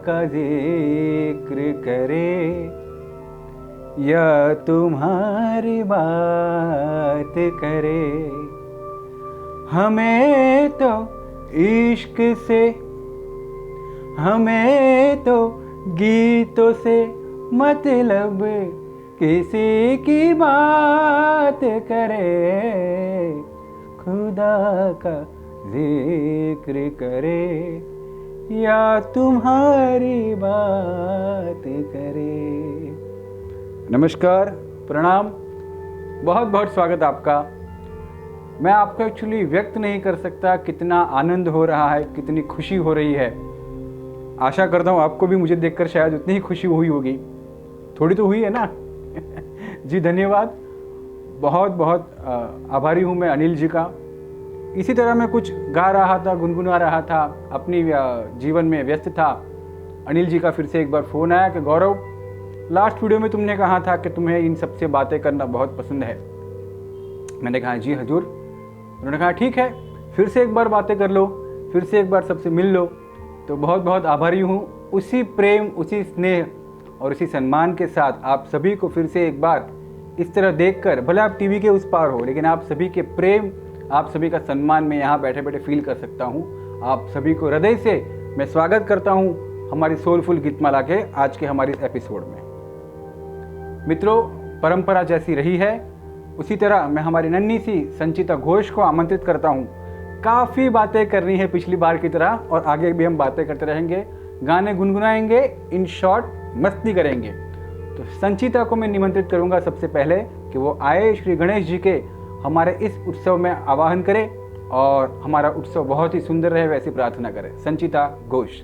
का जिक्र करे या तुम्हारी बात करे। हमें तो इश्क से, हमें तो गीतों से मतलब किसी की बात करे, खुदा का जिक्र करे या तुम्हारी बात करे। नमस्कार, प्रणाम, बहुत बहुत स्वागत आपका। मैं आपको एक्चुअली व्यक्त नहीं कर सकता कितना आनंद हो रहा है, कितनी खुशी हो रही है। आशा करता हूँ आपको भी मुझे देखकर शायद उतनी ही खुशी हुई होगी। थोड़ी तो हुई है ना। जी धन्यवाद, बहुत बहुत आभारी हूँ मैं अनिल जी का। इसी तरह मैं कुछ गा रहा था, गुनगुना रहा था, अपनी जीवन में व्यस्त था। अनिल जी का फिर से एक बार फ़ोन आया कि गौरव, लास्ट वीडियो में तुमने कहा था कि तुम्हें इन सब से बातें करना बहुत पसंद है। मैंने कहा जी हजूर। उन्होंने कहा ठीक है, फिर से एक बार बातें कर लो, फिर से एक बार सबसे मिल लो। तो बहुत बहुत आभारी हूँ। उसी प्रेम, उसी स्नेह और उसी सम्मान के साथ आप सभी को फिर से एक बार इस तरह देखकर, भले आप टीवी के उस पार हो, लेकिन आप सभी के प्रेम, आप सभी का सम्मान मैं यहाँ बैठे बैठे फील कर सकता हूँ। आप सभी को हृदय से मैं स्वागत करता हूँ हमारी सोलफुल गीतमाला के आज के हमारी इस एपिसोड में। मित्रों, परंपरा जैसी रही है उसी तरह मैं हमारी नन्ही सी संचिता घोष को आमंत्रित करता हूँ। काफ़ी बातें करनी है पिछली बार की तरह, और आगे भी हम बातें करते रहेंगे, गाने गुनगुनाएंगे, इन शॉर्ट मस्ती करेंगे। तो संचिता को मैं निमंत्रित करूंगा सबसे पहले कि वो आए, श्री गणेश जी के हमारे इस उत्सव में आवाहन करें और हमारा उत्सव बहुत ही सुंदर रहे, वैसी प्रार्थना करें। संचिता घोष।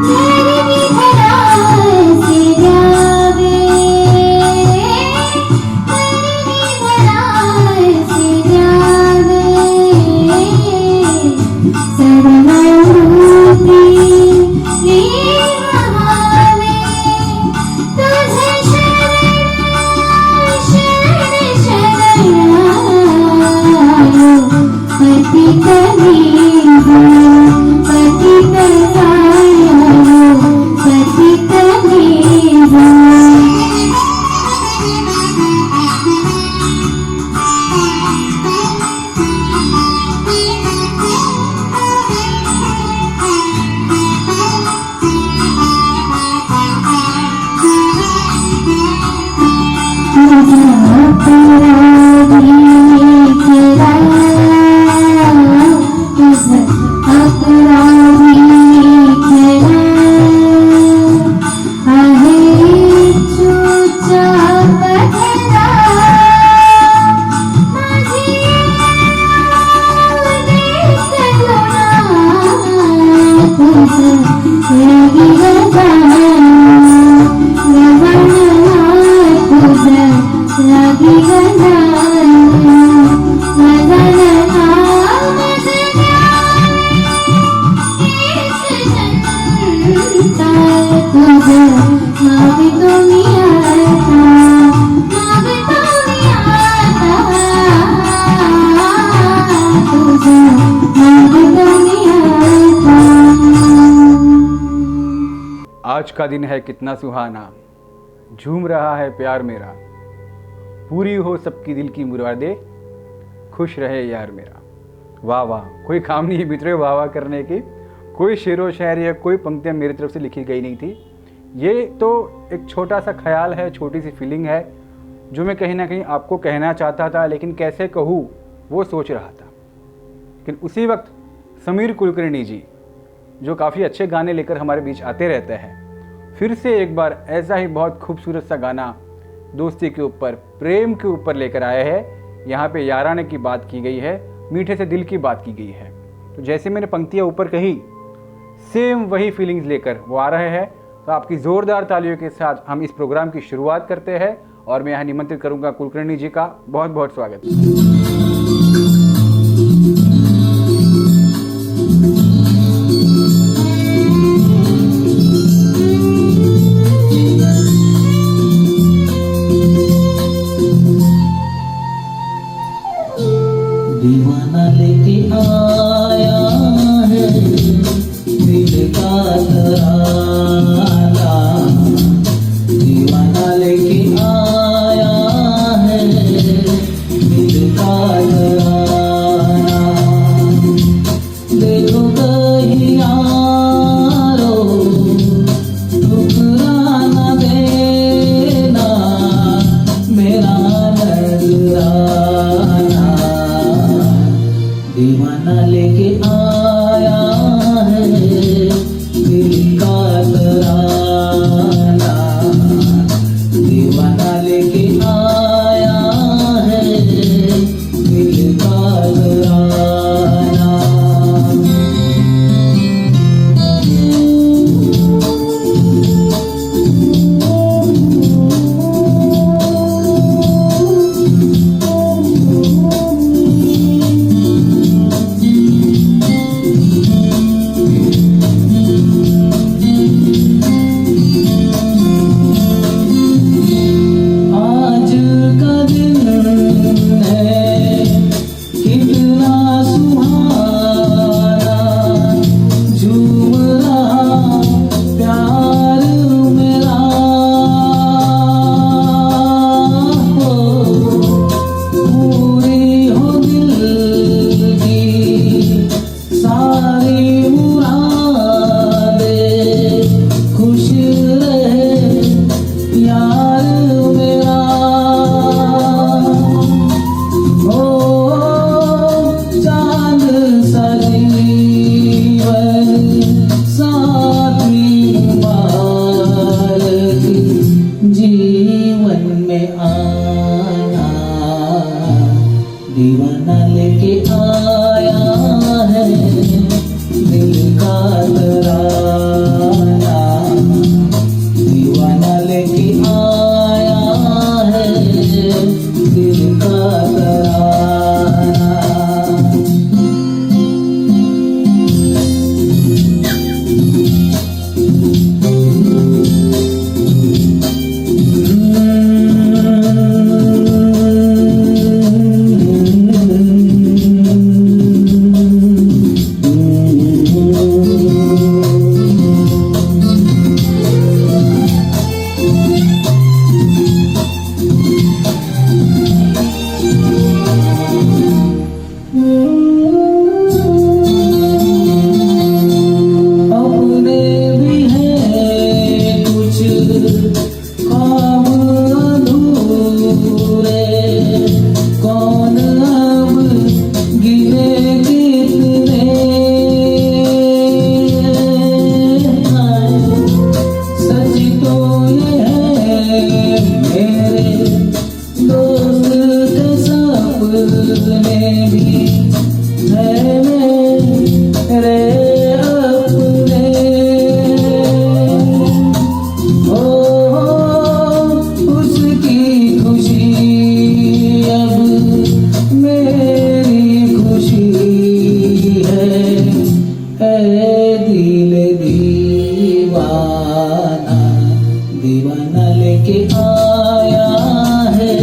तेरी धरा से आज का दिन है कितना सुहाना, झूम रहा है प्यार मेरा, पूरी हो सबकी दिल की मुरादें, खुश रहे यार मेरा। वाह वाह, कोई काम नहीं है मित्रों वाह वाह करने की, कोई शेरो शायरी या कोई पंक्तियाँ मेरी तरफ से लिखी गई नहीं थी। ये तो एक छोटा सा ख्याल है, छोटी सी फीलिंग है जो मैं कहीं ना कहीं आपको कहना चाहता था, लेकिन कैसे कहूँ वो सोच रहा था। लेकिन उसी वक्त समीर कुलकर्णी जी जो काफ़ी अच्छे गाने लेकर हमारे बीच आते रहते हैं, फिर से एक बार ऐसा ही बहुत खूबसूरत सा गाना दोस्ती के ऊपर, प्रेम के ऊपर लेकर आए हैं। यहाँ पे याराने की बात की गई है, मीठे से दिल की बात की गई है। तो जैसे मैंने पंक्तियाँ ऊपर कही, सेम वही फीलिंग्स लेकर वो आ रहे हैं। तो आपकी ज़ोरदार तालियों के साथ हम इस प्रोग्राम की शुरुआत करते हैं और मैं यहाँ निमंत्रित करूँगा कुलकर्णी जी का। बहुत बहुत स्वागत। दीवाना लेके आया है दिल का तराना, दीवाना लेके आया है दिल का तराना। देखो कहीं यारो ठुकराना देना मेरा नजराना, दीवाना लेके आया है दिल का तराना, दीवाना लेके आया है दिल का तराना। है दिल दीवाना दीवाना लेके आया है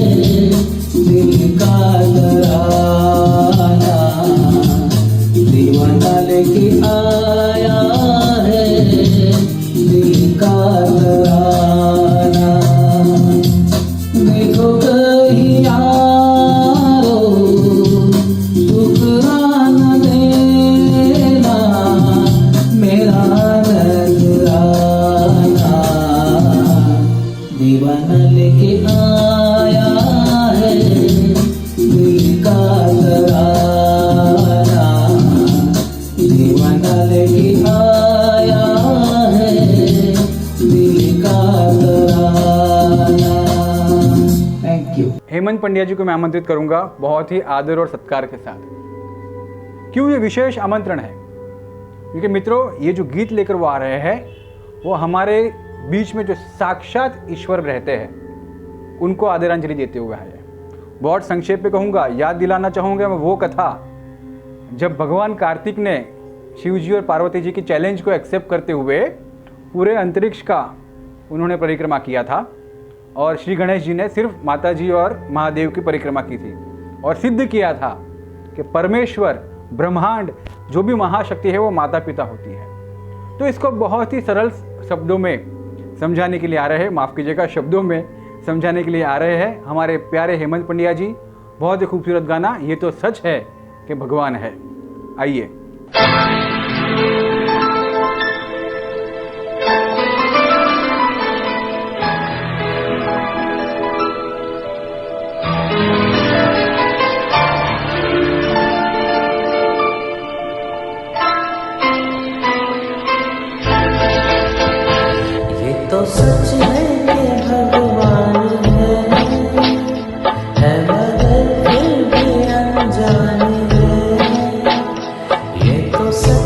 दिल का तराना दीवाना लेके आया है दिल का तराना देखो कहीं यारो ठुकराना देना मेरा नजराना दीवाना लेके आया है दिल का तराना दीवाना लेके आया है दिल का तराना। Thank you. हेमंत पंड्या जी को मैं आमंत्रित करूंगा बहुत ही आदर और सत्कार के साथ। क्यों ये विशेष आमंत्रण है? क्योंकि मित्रों, ये जो गीत लेकर वो आ रहे हैं वो हमारे बीच में जो साक्षात ईश्वर रहते हैं उनको आदरांजलि देते हुए आए। बहुत संक्षेप में कहूँगा, याद दिलाना चाहूँगा मैं वो कथा जब भगवान कार्तिक ने शिव जी और पार्वती जी की चैलेंज को एक्सेप्ट करते हुए पूरे अंतरिक्ष का उन्होंने परिक्रमा किया था और श्री गणेश जी ने सिर्फ माता जी और महादेव की परिक्रमा की थी और सिद्ध किया था कि परमेश्वर, ब्रह्मांड, जो भी महाशक्ति है वो माता पिता होती है। तो इसको बहुत ही सरल शब्दों में समझाने के लिए आ रहे हैं, माफ़ कीजिएगा, शब्दों में समझाने के लिए आ रहे हैं हमारे प्यारे हेमंत पंड्या जी। बहुत ही खूबसूरत गाना, ये तो सच है कि भगवान है। आइए। ये तो सच है कि भगवान है मगर फिर भी अनजान है ये तो सच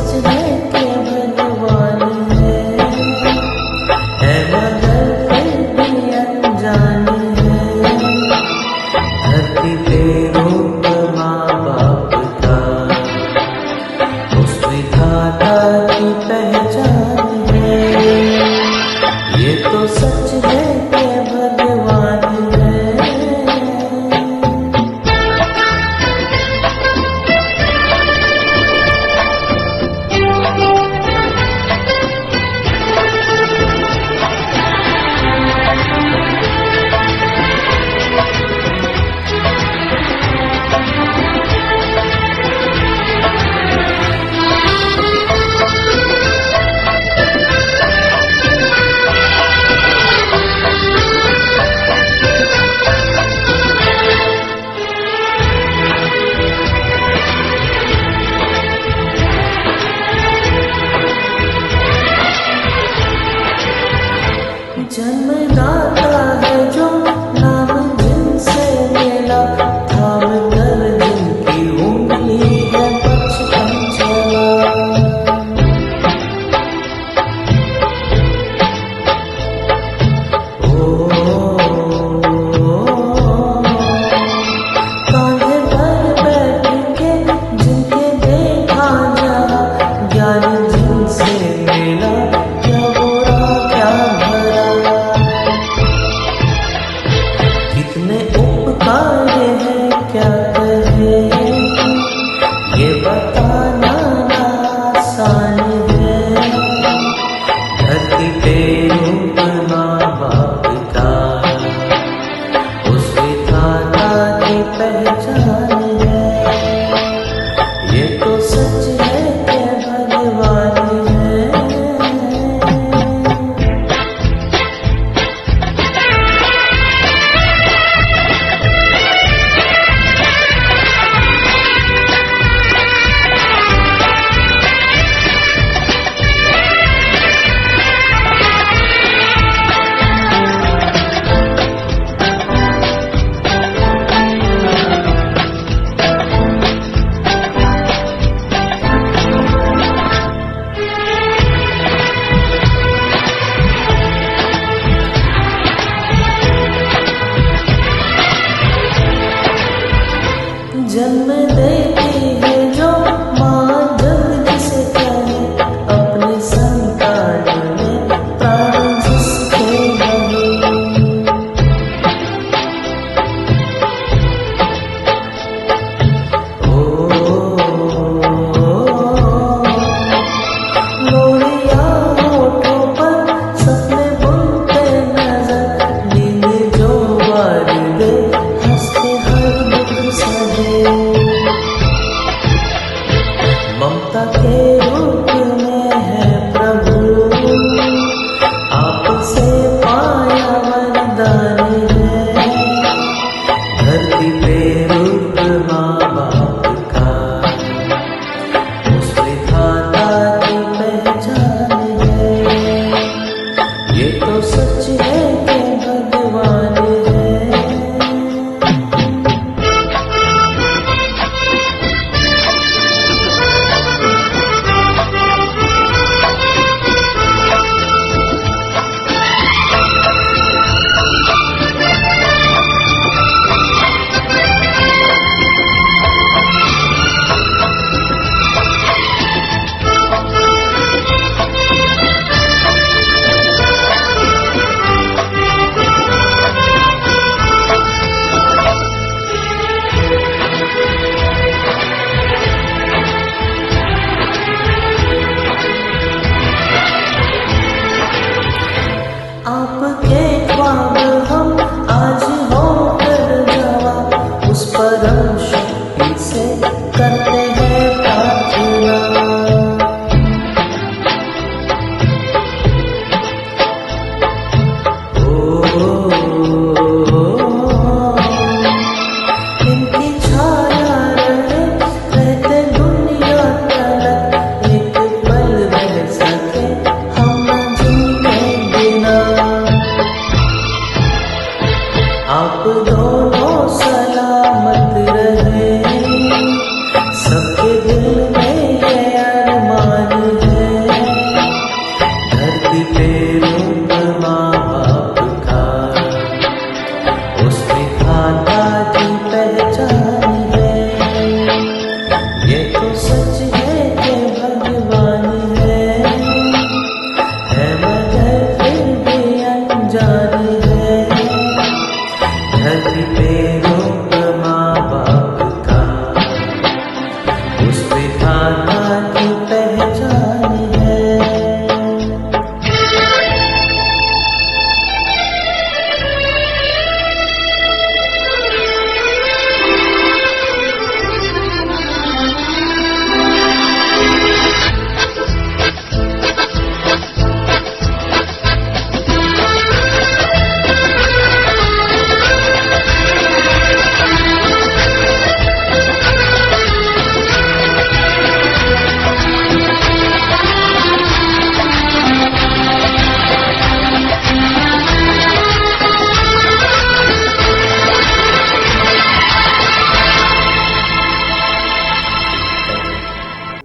ममता के रूप में है प्रभु, आपसे पाया वरदान है। धरती पे रूप माँ बाप का, उस विधाता की पहचान है। ये तो सच है कि भगवान है। आपके ख्वाब हम आज होकर जवा, उस परम शक्ति से करते हैं प्रार्थना। इनकी छाया रहे रहते दुनिया तलक, एक पल रह सके हम जिनके बिना। आप दोनों सलामत रहे, सबके दिल में ये अरमान है। धरती पे रूप माँ बाप का, उस विधाता की पहचान है। ये तो सच है कि भगवान है मगर फिर भी अनजान है। धरती पे रूप माँ बाप का, उस विधाता की पहचान है।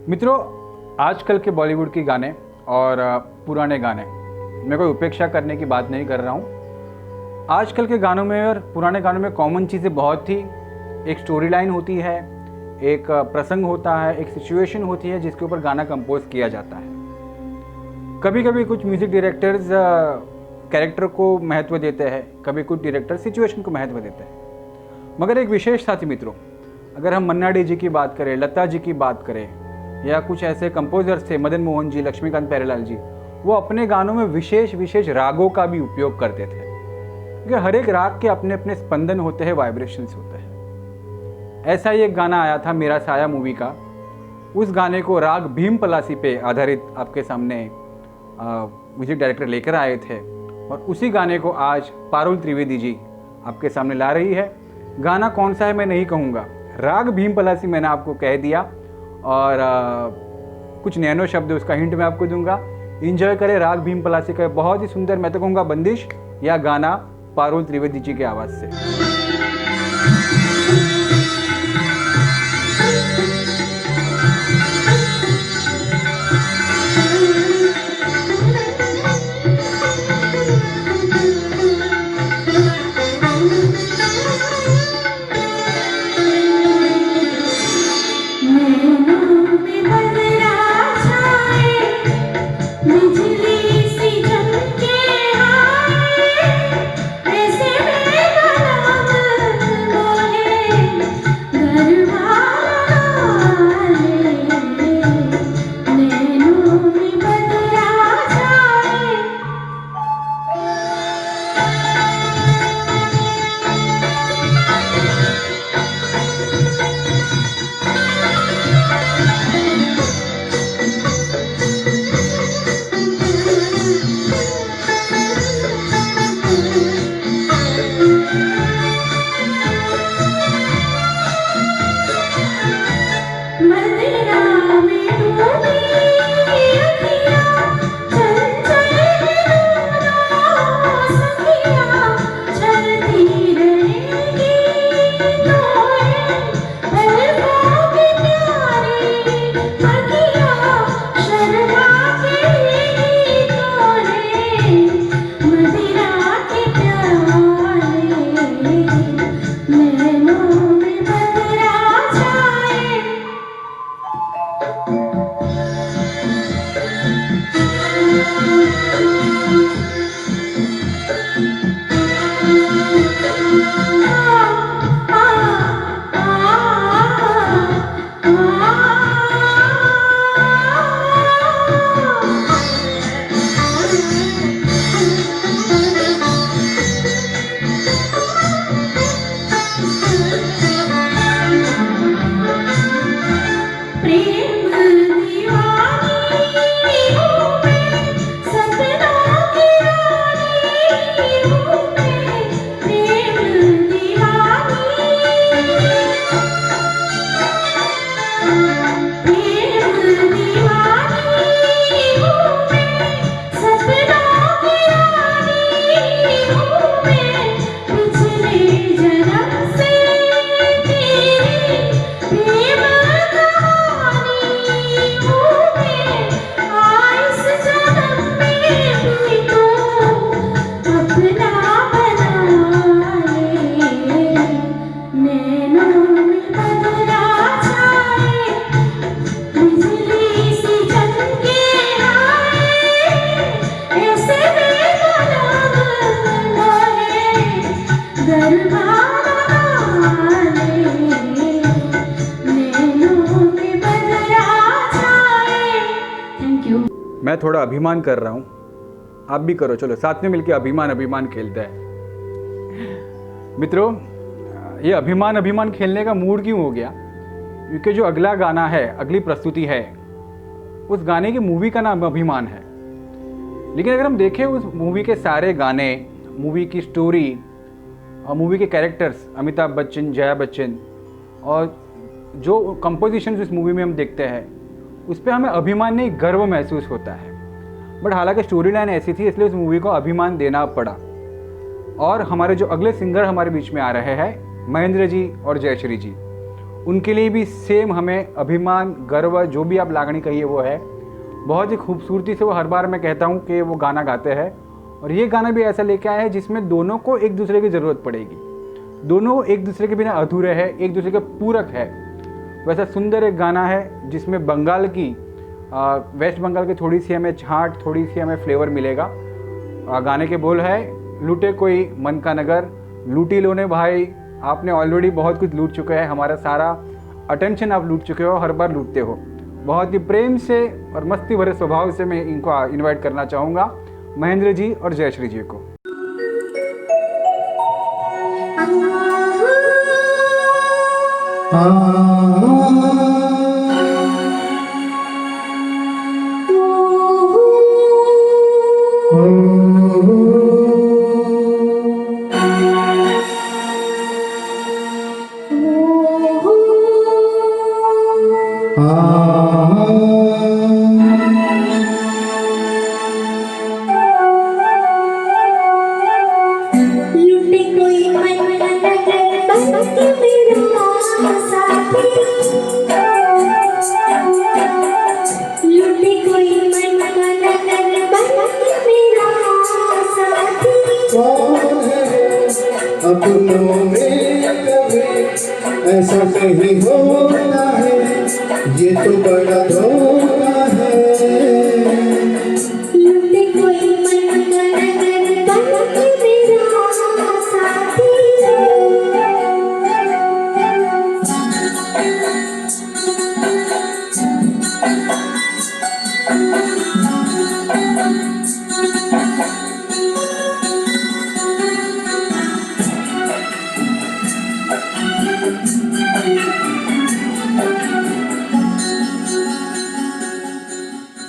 मित्रों, आजकल के बॉलीवुड के गाने और पुराने गाने, मैं कोई उपेक्षा करने की बात नहीं कर रहा हूँ। आजकल के गानों में और पुराने गानों में कॉमन चीज़ें बहुत थी। एक स्टोरी लाइन होती है, एक प्रसंग होता है, एक सिचुएशन होती है जिसके ऊपर गाना कंपोज किया जाता है। कभी कभी कुछ म्यूज़िक डायरेक्टर्स कैरेक्टर को महत्व देते हैं, कभी कुछ डायरेक्टर सिचुएशन को महत्व देते हैं। मगर एक विशेष साथी मित्रों, अगर हम मन्ना डे जी की बात करें, लता जी की बात करें, या कुछ ऐसे कंपोजर्स थे, मदन मोहन जी, लक्ष्मीकांत प्यारेलाल जी, वो अपने गानों में विशेष रागों का भी उपयोग करते थे। क्योंकि हर एक राग के अपने अपने स्पंदन होते हैं, वाइब्रेशंस होते हैं। ऐसा ही एक गाना आया था मेरा साया मूवी का। उस गाने को राग भीम पलासी पे आधारित आपके सामने म्यूजिक डायरेक्टर लेकर आए थे, और उसी गाने को आज पारुल त्रिवेदी जी आपके सामने ला रही है। गाना कौन सा है मैं नहीं कहूँगा, राग भीम पलासी मैंने आपको कह दिया, और कुछ नैनो शब्द उसका हिंट मैं आपको दूंगा। इंजॉय करें राग भीम पलासी का बहुत ही सुंदर, मैं तो कहूँगा बंदिश या गाना पारुल त्रिवेदी जी की आवाज़ से। बिजली सी चमके आए, ऐसे में मदिरा में डूबी अखियाँ चंचल दोनों सखियाँ चलती रहेंगी तोरे अल्फों की प्यारी अखियाँ शर्मा के तोरे मदिरा के प्याले नैनों में बदरा छाए प्रेम दीवानी हूँ मैं सपनों की रानी हूँ मैं प्रेम दीवानी हूँ मैं सपनों की रानी हूँ मैं पिछले जन्म से तेरी प्रेम कहानी हूँ मैं इस जन्म में भी तू अपना बना ले नैनों में बदरा छाए बिजली सी चमके आए ऐसे बेगुनाह लोहे दरबार ले नैनों में बदरा छाए। Thank you. मैं थोड़ा अभिमान कर रहा हूँ, आप भी करो, चलो साथ में मिलके अभिमान अभिमान खेलते हैं। मित्रों, ये अभिमान अभिमान खेलने का मूड क्यों हो गया? क्योंकि जो अगला गाना है, अगली प्रस्तुति है, उस गाने की मूवी का नाम अभिमान है। लेकिन अगर हम देखें उस मूवी के सारे गाने, मूवी की स्टोरी और मूवी के कैरेक्टर्स, अमिताभ बच्चन, जया बच्चन, और जो कंपोजिशन इस मूवी में हम देखते हैं, उस पर हमें अभिमान नहीं, गर्व महसूस होता है। बट हालांकि स्टोरी लाइन ऐसी थी, इसलिए उस मूवी को अभिमान देना पड़ा। और हमारे जो अगले सिंगर हमारे बीच में आ रहे हैं, महेंद्र जी और जयश्री जी, उनके लिए भी सेम हमें अभिमान, गर्व, जो भी आप लागणी कहिए वो है। बहुत ही खूबसूरती से वो हर बार मैं कहता हूँ कि वो गाना गाते हैं। और ये गाना भी ऐसा लेके आया है जिसमें दोनों को एक दूसरे की ज़रूरत पड़ेगी, दोनों एक दूसरे के बिना अधूरे हैं, एक दूसरे के पूरक है। वैसा सुंदर एक गाना है जिसमें बंगाल की, वेस्ट बंगाल की थोड़ी सी हमें छाट, थोड़ी सी हमें फ्लेवर मिलेगा। गाने के बोल है, लूटे कोई मन का नगर, लूटी लो ने भाई, आपने ऑलरेडी बहुत कुछ लूट चुके हैं, हमारा सारा अटेंशन आप लूट चुके हो, हर बार लूटते हो। बहुत ही प्रेम से और मस्ती भरे स्वभाव से मैं इनको इनवाइट करना चाहूँगा, महेंद्र जी और जयश्री जी को। लुटे कोई मन का नगर बन के मेरा साथी, लुटे कोई मन का नगर बन के मेरा साथी। कौन है अपनों में कभी ऐसा कहीं होता है, ये तो बड़ा धोखा है। लुटे कोई मन का नगर बन के मेरा साथी।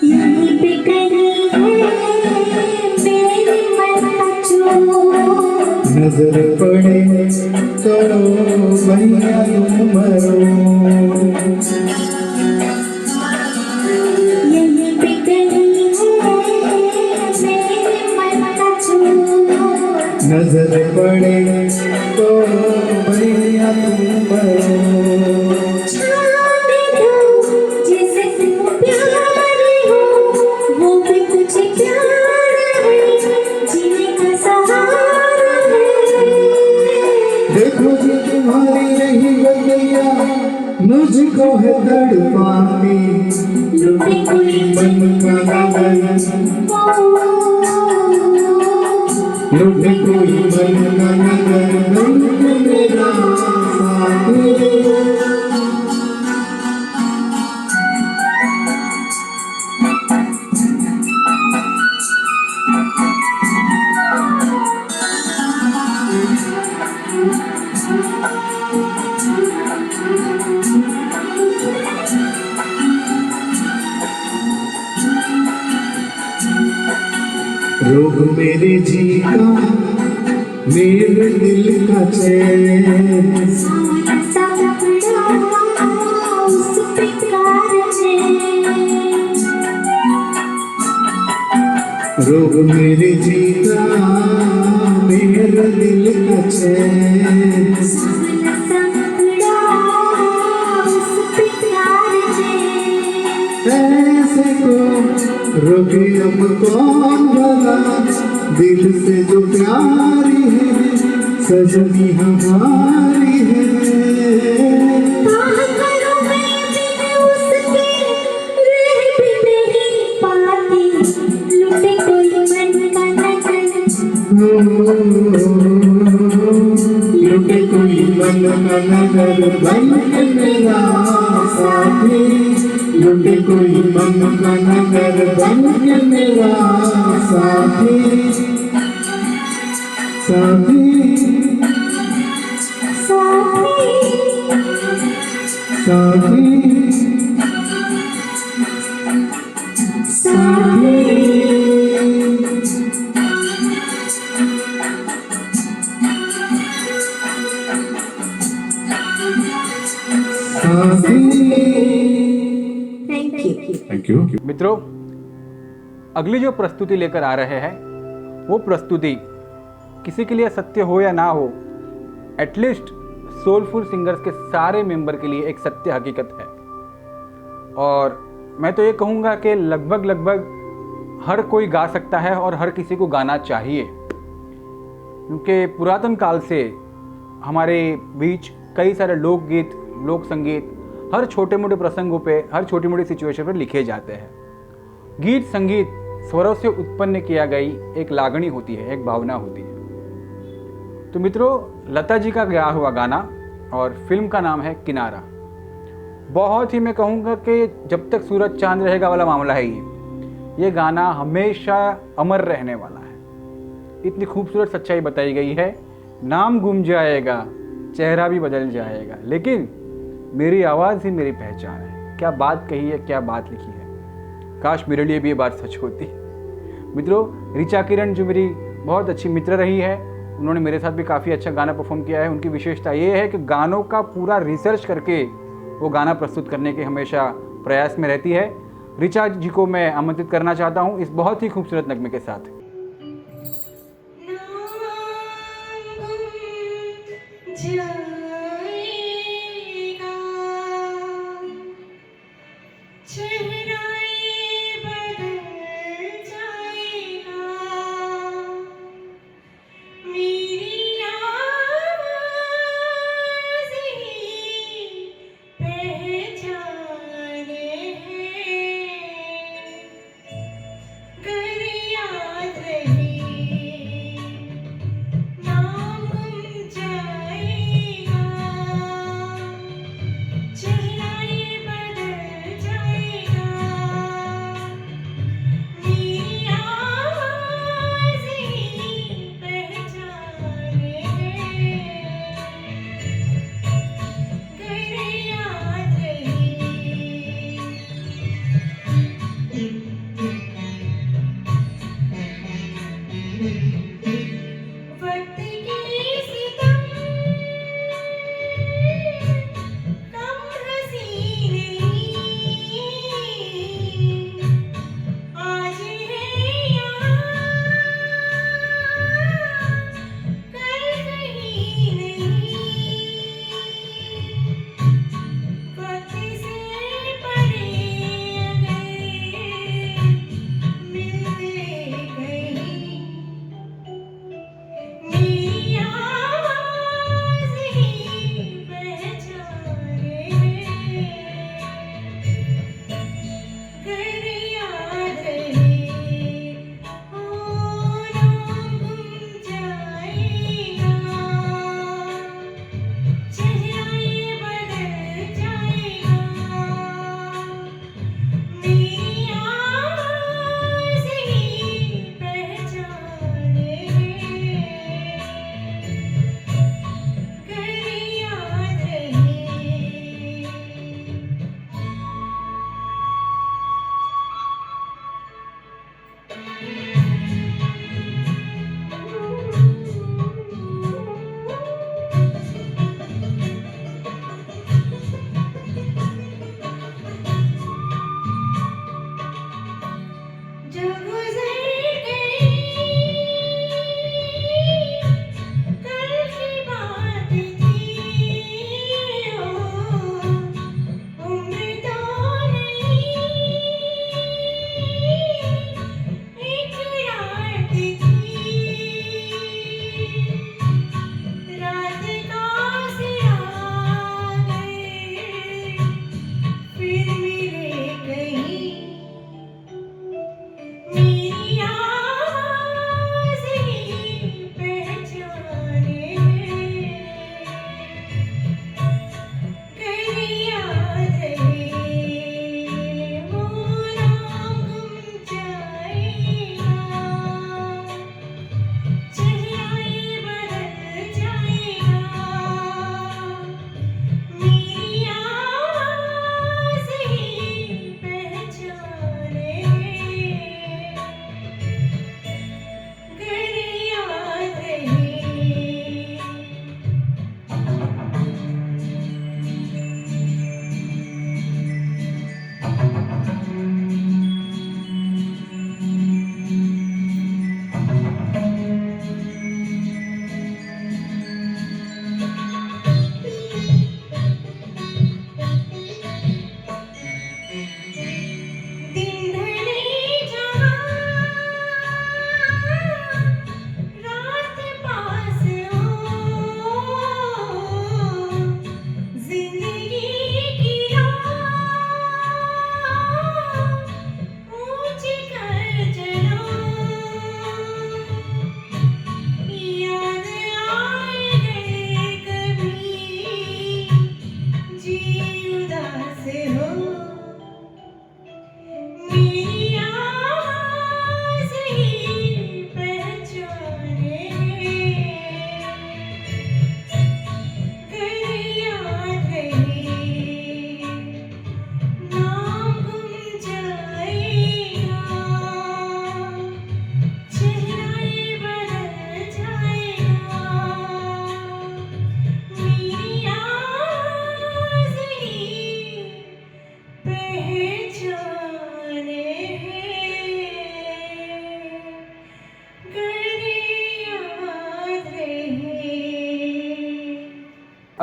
यहीं पे कहीं है मेरे मन का चोर, नजर पड़े तो भैया तुम मरो। यही पे कहीं है मेरे मन का चूर। नजर पड़े तो भैया तुम बनो। छाने दो जिसे तुम प्यारे हो, वो भी कुछ प्यार है, जीने का सहारा है। देखो जी तुम्हारी यही बंदिया मुझको है तड़पाती। लुटे कोई मन का गगन, लुटे कोई मन का गगन, बन के मेरा साथी। रोग मेरे जी का, मेरे दिल का चैन। सारा सपना उस प्यार में। रोग मेरे जी का, मेरे दिल का चैन। सारा सपना उस प्यार में। ऐसे को रोके अब कौन भला, दिल से जो प्यारी है सजनी हमारी है। कहाँ करूँ मैं बिन उसके, रह भी नहीं पाती। लुटे कोई मन का नगन, लुटे कोई मन का नगर, बन के मेरा साथी। लुटे कोई मन का नगर, बन के मेरा साथी। साथी साथी साथी थैंक यू। मित्रों, अगली जो प्रस्तुति लेकर आ रहे हैं वो प्रस्तुति किसी के लिए सत्य हो या ना हो, एटलीस्ट सोलफुल सिंगर्स के सारे मेंबर के लिए एक सत्य हकीकत है। और मैं तो ये कहूँगा कि लगभग हर कोई गा सकता है और हर किसी को गाना चाहिए, क्योंकि पुरातन काल से हमारे बीच कई सारे लोकगीत, लोक संगीत हर छोटे मोटे प्रसंगों पे, हर छोटी मोटी सिचुएशन पर लिखे जाते हैं। गीत संगीत स्वरों से उत्पन्न किया गई एक लागणी होती है, एक भावना होती है। तो मित्रों, लता जी का गाया हुआ गाना और फिल्म का नाम है किनारा। बहुत ही मैं कहूँगा कि जब तक सूरज चांद रहेगा वाला मामला है ये गाना हमेशा अमर रहने वाला है। इतनी खूबसूरत सच्चाई बताई गई है, नाम गुम जाएगा, चेहरा भी बदल जाएगा, लेकिन मेरी आवाज़ ही मेरी पहचान है। क्या बात कही है, क्या बात लिखी है। काश मेरे लिए भी ये बात सच होती। मित्रों, ऋचा किरण जो मेरी बहुत अच्छी मित्र रही है, उन्होंने मेरे साथ भी काफ़ी अच्छा गाना परफॉर्म किया है। उनकी विशेषता ये है कि गानों का पूरा रिसर्च करके वो गाना प्रस्तुत करने के हमेशा प्रयास में रहती है। ऋचा जी को मैं आमंत्रित करना चाहता हूँ इस बहुत ही खूबसूरत नगमे के साथ।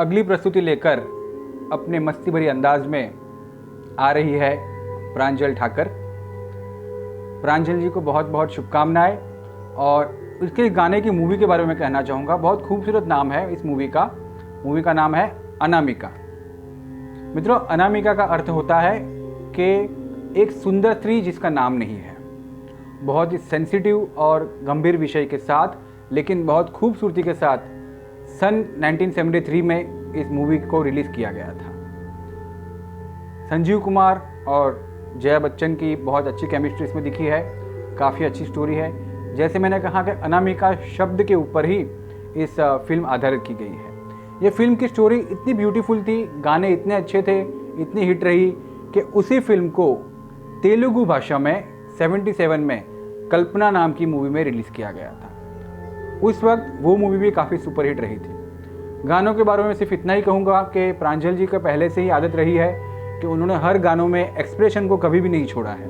अगली प्रस्तुति लेकर अपने मस्ती भरी अंदाज में आ रही है प्रांजल ठाकर। प्रांजल जी को बहुत बहुत शुभकामनाएं। और इसके गाने की मूवी के बारे में कहना चाहूँगा, बहुत खूबसूरत नाम है इस मूवी का नाम है अनामिका। मित्रों, अनामिका का अर्थ होता है कि एक सुंदर स्त्री जिसका नाम नहीं है। बहुत ही सेंसिटिव और गंभीर विषय के साथ, लेकिन बहुत खूबसूरती के साथ सन 1973 में इस मूवी को रिलीज़ किया गया था। संजीव कुमार और जया बच्चन की बहुत अच्छी केमिस्ट्री इसमें दिखी है, काफ़ी अच्छी स्टोरी है। जैसे मैंने कहा कि अनामिका शब्द के ऊपर ही इस फिल्म आधारित की गई है। ये फिल्म की स्टोरी इतनी ब्यूटीफुल थी, गाने इतने अच्छे थे, इतनी हिट रही कि उसी फिल्म को तेलुगु भाषा में 77 में कल्पना नाम की मूवी में रिलीज़ किया गया था। उस वक्त वो मूवी भी काफ़ी सुपरहिट रही थी। गानों के बारे में सिर्फ इतना ही कहूँगा कि प्रांजल जी का पहले से ही आदत रही है कि उन्होंने हर गानों में एक्सप्रेशन को कभी भी नहीं छोड़ा है,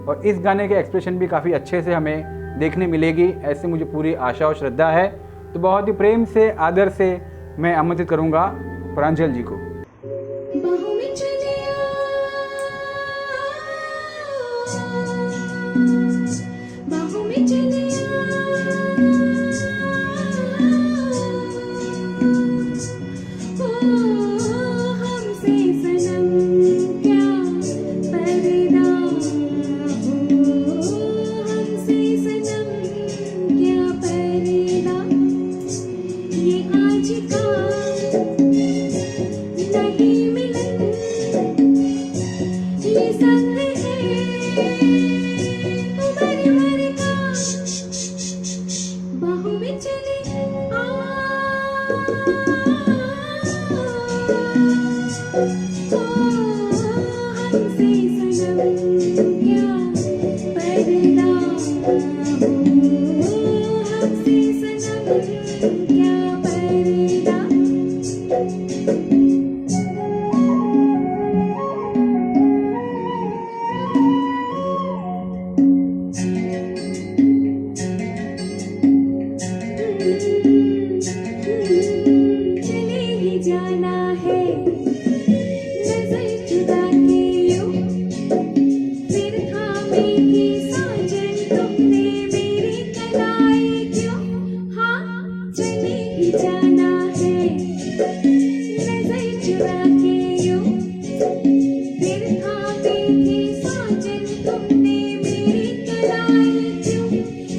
और इस गाने के एक्सप्रेशन भी काफ़ी अच्छे से हमें देखने मिलेगी, ऐसे मुझे पूरी आशा और श्रद्धा है। तो बहुत ही प्रेम से, आदर से मैं आमंत्रित करूँगा प्रांजल जी को। बाहों में चले आ, बाहों में चले आ, ओ हमसे सनम क्या पर्दा, ओ हमसे सनम क्या पर्दा, ये आज का नहीं मिलन, ये संग है उम्र भर का, बाहों में चले आ, ओ हमसे सनम क्या पर्दा, ओ हमसे सनम क्या पर्दा। चले ही जाना है नजर चुरा के यूं, फिर थामेगी साजन तुमने मेरी कलाई क्यों। हाँ, चले ही जाना है नजर चुरा के यूं, फिर थामेगी साजन तुमने मेरी कलाई क्यों।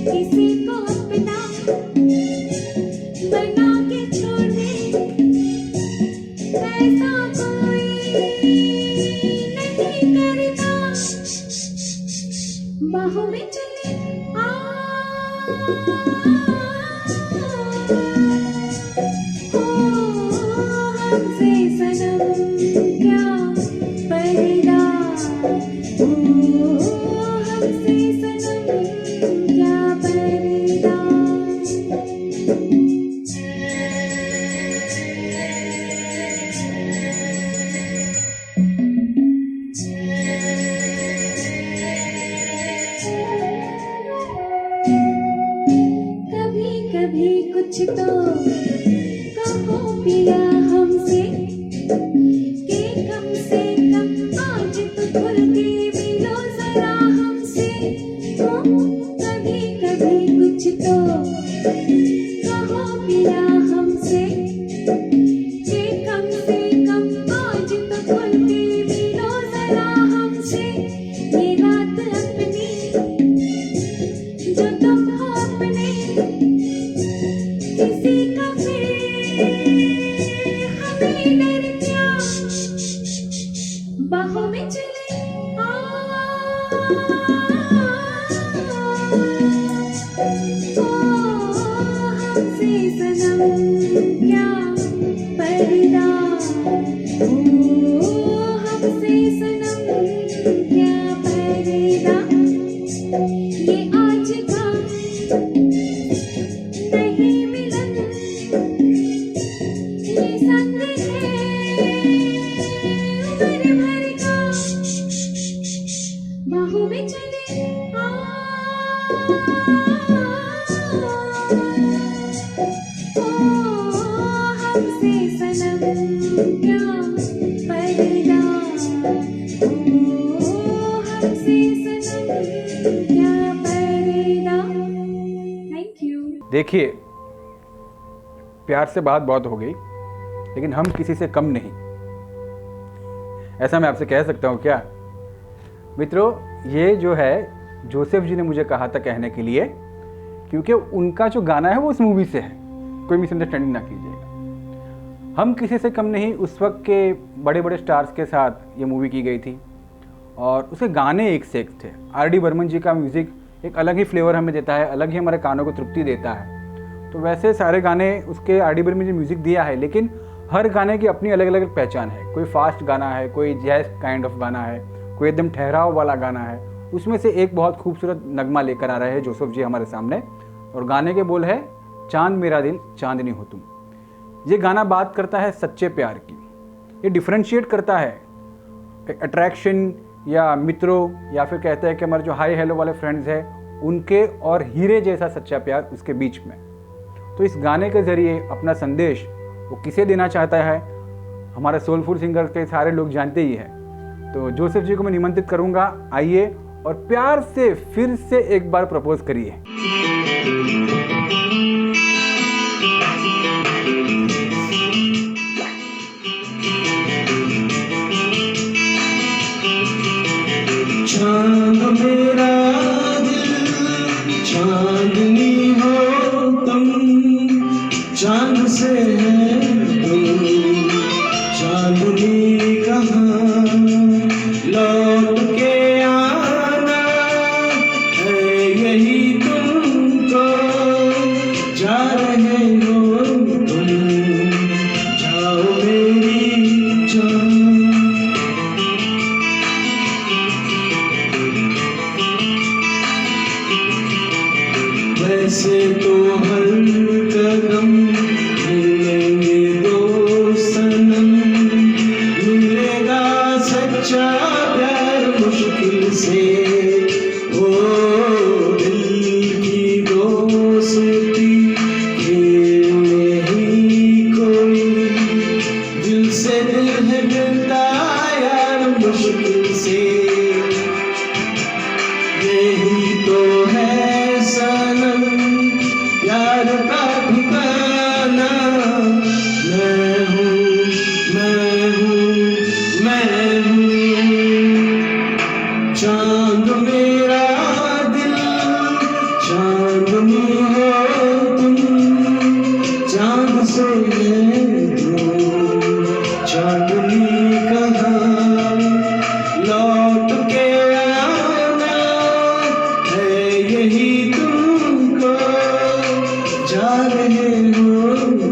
किसी को अपना बना के छोड़े ऐसा कोई नहीं करता, बाहों में चले आ, ओ हमसे सनम क्या पर्दा, ओ हमसे सनम क्या पर्दा। कभी कभी कुछ तो कहो पिया हमसे, कि कम से कम आज तो खुल के मिलो जरा हमसे। ओ कभी कभी कुछ तो कहो पिया हमसे, कि कम से कम आज तो खुल के मिलो जरा हमसे। ये रात अपनी जो तुम हो अपने, किसी का फिर हमें डर क्या, बाहों में चले आ, ओ हमसे सनम क्या पर्दा, ओ हमसे सनम क्या पर्दा। ये आज का नहीं मिलन, ये संग है उम्र भर का, बाहों में चले देखिए, प्यार से बात बहुत हो गई, लेकिन हम किसी से कम नहीं, ऐसा मैं आपसे कह सकता हूँ क्या मित्रों? ये जो है जोसेफ जी ने मुझे कहा था कहने के लिए, क्योंकि उनका जो गाना है वो उस मूवी से है, कोई मिसअंडरस्टैंडिंग ना कीजिएगा। हम किसी से कम नहीं उस वक्त के बड़े बड़े स्टार्स के साथ ये मूवी की गई थी और उसके गाने एक से एक थे। R.D. बर्मन जी का म्यूज़िक एक अलग ही फ्लेवर हमें देता है, अलग ही हमारे कानों को तृप्ति देता है। तो वैसे सारे गाने उसके R.D. बर्मन जी म्यूज़िक दिया है, लेकिन हर गाने की अपनी अलग अलग पहचान है। कोई फास्ट गाना है, कोई जैज़ काइंड ऑफ गाना है, कोई एकदम ठहराव वाला गाना है। उसमें से एक बहुत खूबसूरत नगमा लेकर आ रहे हैं जोसेफ जी हमारे सामने, और गाने के बोल है चांद मेरा दिल चांदनी हो तुम। ये गाना बात करता है सच्चे प्यार की, ये डिफ्रेंशिएट करता है अट्रैक्शन या मित्रों, या फिर कहते हैं कि हमारे जो हाई हेलो वाले फ्रेंड्स हैं उनके और हीरे जैसा सच्चा प्यार उसके बीच में। तो इस गाने के ज़रिए अपना संदेश वो किसे देना चाहता है, हमारे सोलफुल सिंगर के सारे लोग जानते ही हैं। तो जोसेफ जी को मैं निमंत्रित करूंगा, आइए और प्यार से फिर से एक बार प्रपोज करिए। चांद मेरा दिल चांदनी हो तुम, चांद से है तुम चांदनी कहाँ, लौट के आना है यही तुमको, जा रहे हो तुम, जाओ मेरी जान। वैसे तो हर कदम मिलेंगे दो सनम, मिलेगा सच्चा प्यार मुश्किल से, ओ दिल की दोस्ती खेल नहीं कोई, दिल से दिल है मिलता यार मुश्किल से, यही तो है सनम प्यार का ठिकाना। मैं हूँ, मैं हूँ, मैं हूँ, चांद मेरा दिल चांदनी हो तुम, चांद से है तुम, चांदनी कहाँ, लौट के आना है यही तुमको, जा रहे हो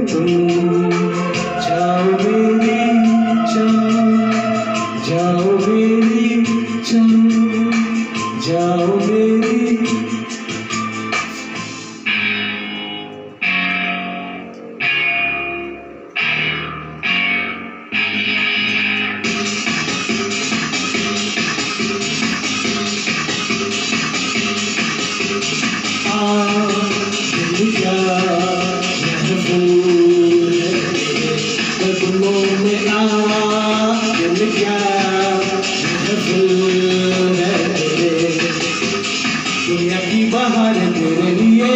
तुम, जाओ मेरी जान, जाओ मेरी जान, जाओ मेरी। दिल क्या महफूज है तेरे कदमों में, दिल क्या महफूज है तेरे, दुनिया की बहार तेरे लिए,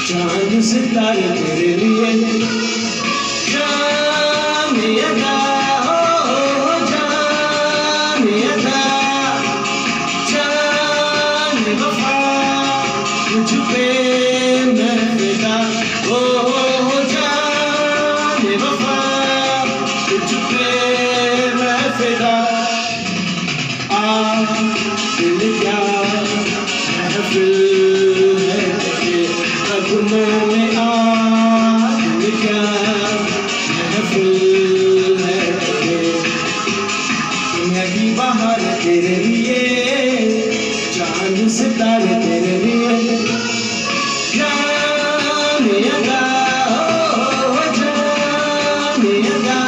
चांद सितारे तेरे लिए, जान अदा हो जान अदा, तुझ पे मैं फिदा, ओ जान वफा, तुझ पे मैं फिदा, दिल क्या महफिल है तेरे कदमों में, दिल क्या महफिल है तेरे, दुनिया की बहार तेरे लिए, चांद सितारे तेरे लिए, जान अदा हो जान अदा,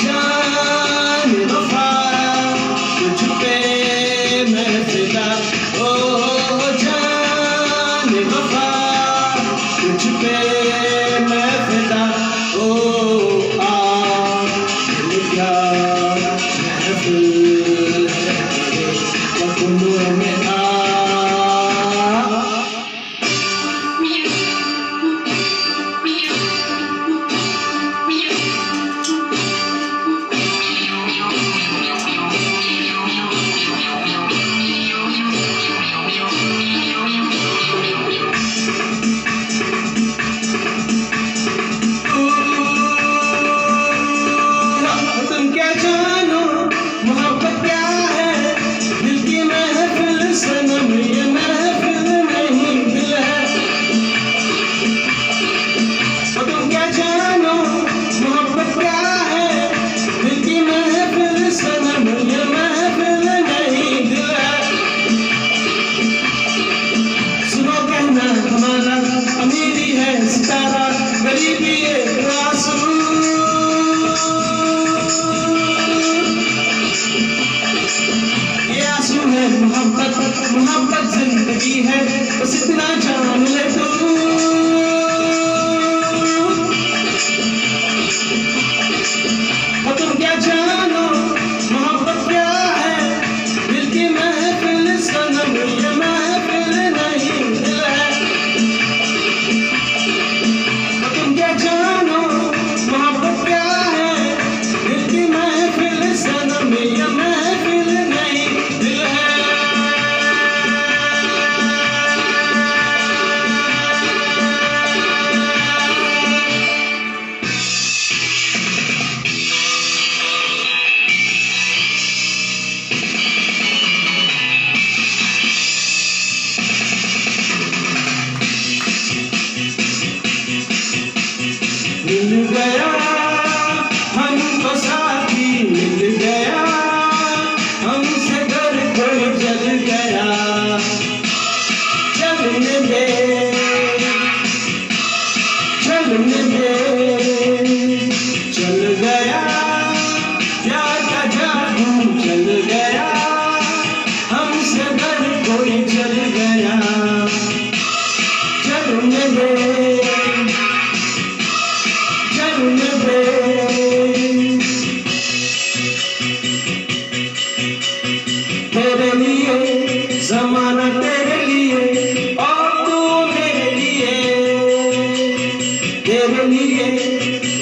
जान वफा, तुझ पे मैं फिदा, ओ जान वफा, तुझ पे मैं फिदा, ओ दिल क्या महफिल है क्या जानो मोहब्बत क्या है, दिल की महफिल सनम ये महफिल नहीं दिल है। और तुम क्या जानो मोहब्बत क्या है, दिल की महफिल सनम ये महफिल नहीं दिल है। सुनो कहना हमारा अमीरी है सितारा, गरीबी एक आंसू। ये आंसू है मोहब्बत, मोहब्बत जिंदगी है, बस इतना जान ले तू। और तुम क्या जानो मोहब्बत क्या है, दिल की महफिल सनम ये महफिल नहीं दिल है। और तुम क्या जानो मोहब्बत क्या है, दिल की महफिल सनम ये महफिल नहीं दिल है। मिल गया हमको साथी, मिल गया हमसे घर कोई जल गया। चलने दे चलने दे, चल गया प्यार का जादू चल गया, हमसे घर कोई जल गया। चलने दे चलने दे, तेरे लिए ज़माना तेरे लिए और तू मेरे लिए, तेरे लिए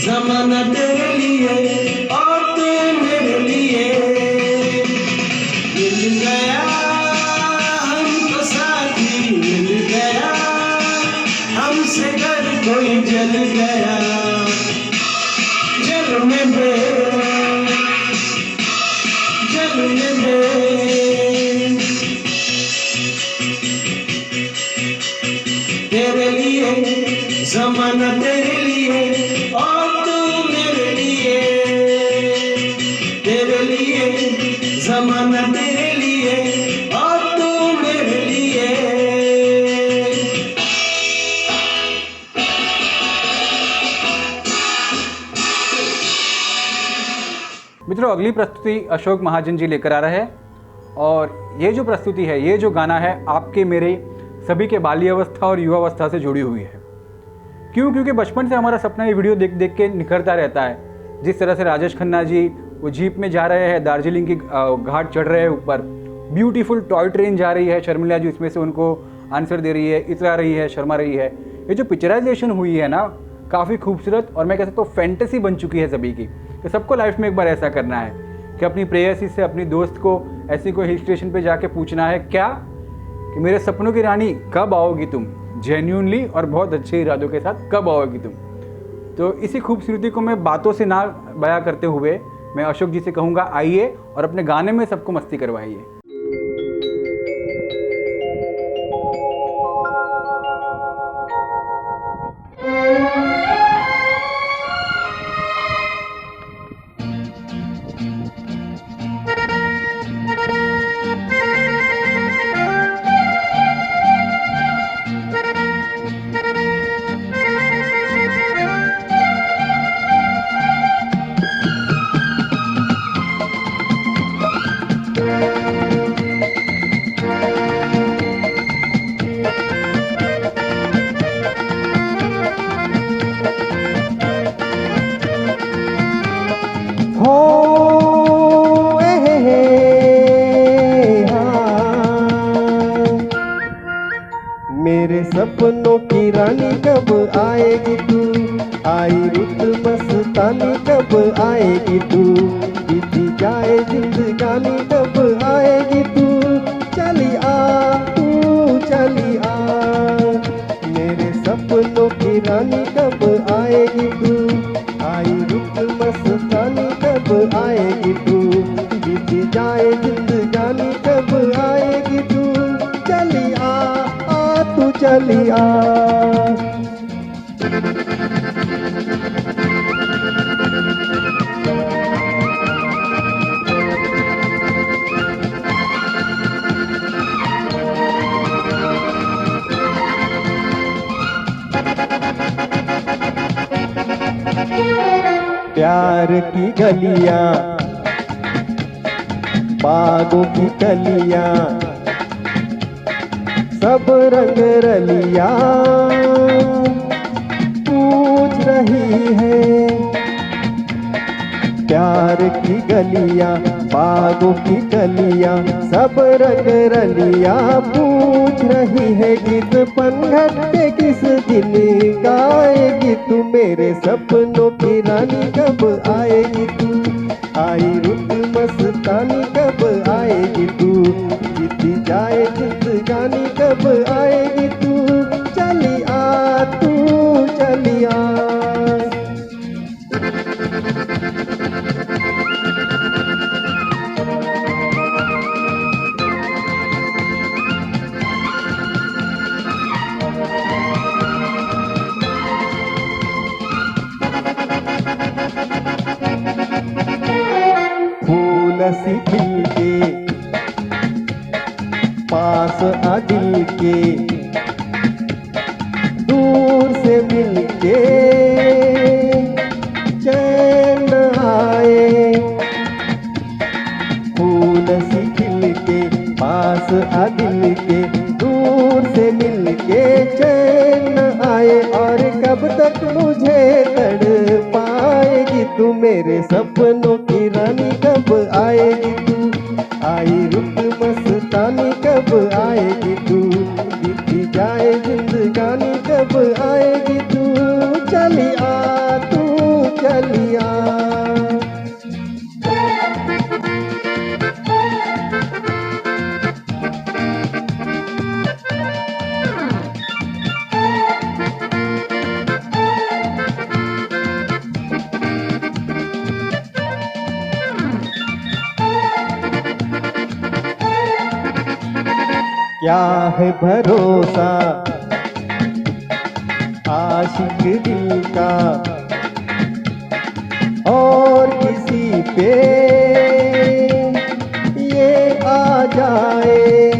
ज़माना तेरे लिए और तू मेरे लिए। मिल गया हमको साथी, मिल गया हमसे घर कोई जल गया। चलने दे चलने दे, तेरे लिए ज़माना तेरे लिए और तू मेरे लिए, तेरे लिए ज़माना तेरे लिए और तू मेरे लिए। मित्रों, अगली प्रस्तुति अशोक महाजन जी लेकर आ रहे हैं। और ये जो प्रस्तुति है, ये जो गाना है, आपके मेरे सभी के बाल्यावस्था और युवावस्था से जुड़ी हुई है। क्यों? क्योंकि बचपन से हमारा सपना ये वीडियो देख देख के निखरता रहता है। जिस तरह से राजेश खन्ना जी वो जीप में जा रहे हैं, दार्जिलिंग की घाट चढ़ रहे हैं, ऊपर ब्यूटीफुल टॉय ट्रेन जा रही है, शर्मिला जी इसमें से उनको आंसर दे रही है, इतरा रही है, शर्मा रही है। ये जो पिक्चराइजेशन हुई है ना, काफ़ी खूबसूरत और मैं कह सकता हूँ फैंटेसी बन चुकी है सभी की। तो सबको लाइफ में एक बार ऐसा करना है कि अपनी प्रेयसी से, अपनी दोस्त को ऐसी कोई हिल स्टेशन पे जाके पूछना है क्या कि मेरे सपनों की रानी कब आओगी तुम, जेन्यूनली और बहुत अच्छे इरादों के साथ कब आओगी तुम। तो इसी खूबसूरती को मैं बातों से ना बयां करते हुए मैं अशोक जी से कहूँगा, आइए और अपने गाने में सबको मस्ती करवाइए। मेरे सपनों की रानी कब आएगी तू, आई रुत मस्तानी कब आएगी तू, बीती जाए जिंदगानी कब आएगी तू, चली आ तू चली आ। मेरे सपनों की रानी कब आएगी तू, आई रुत मस्तानी कब कब आएगी तू, बीत जाए जिंदगानी कब आएगी तू, चली आ तू चली आ। प्यार की गलियां बागों की कलियां सब रंग रलियां पूछ रही है। प्यार की गलियां बागों की कलियां सब रंग रलियां पूछ रही है। गीत पनघट के किस दिन गाएगी तू, मेरे सपनों की रानी कब आएगी तू, आई रुत मस्तानी कब आएगी तू, जीती जाए जिंदगानी कब आएगी तू, चली आ तू चली आ। फूल सी खिल के पास आ दिल के, दूर से मिल के चैन आए। फूल सी खिल के पास आ दिल के, दूर से मिल के चैन आए। और कब तक मुझे तड़ पाएगी तू, मेरे सपनों की रानी कब आएगी तू, आई रुत मस्तानी कब आएगी तू, बीती जाए जिंदगानी कब आएगी तू, चली आ तू चली आ। क्या है भरोसा आशिक दिल का और किसी पे ये आ जाए,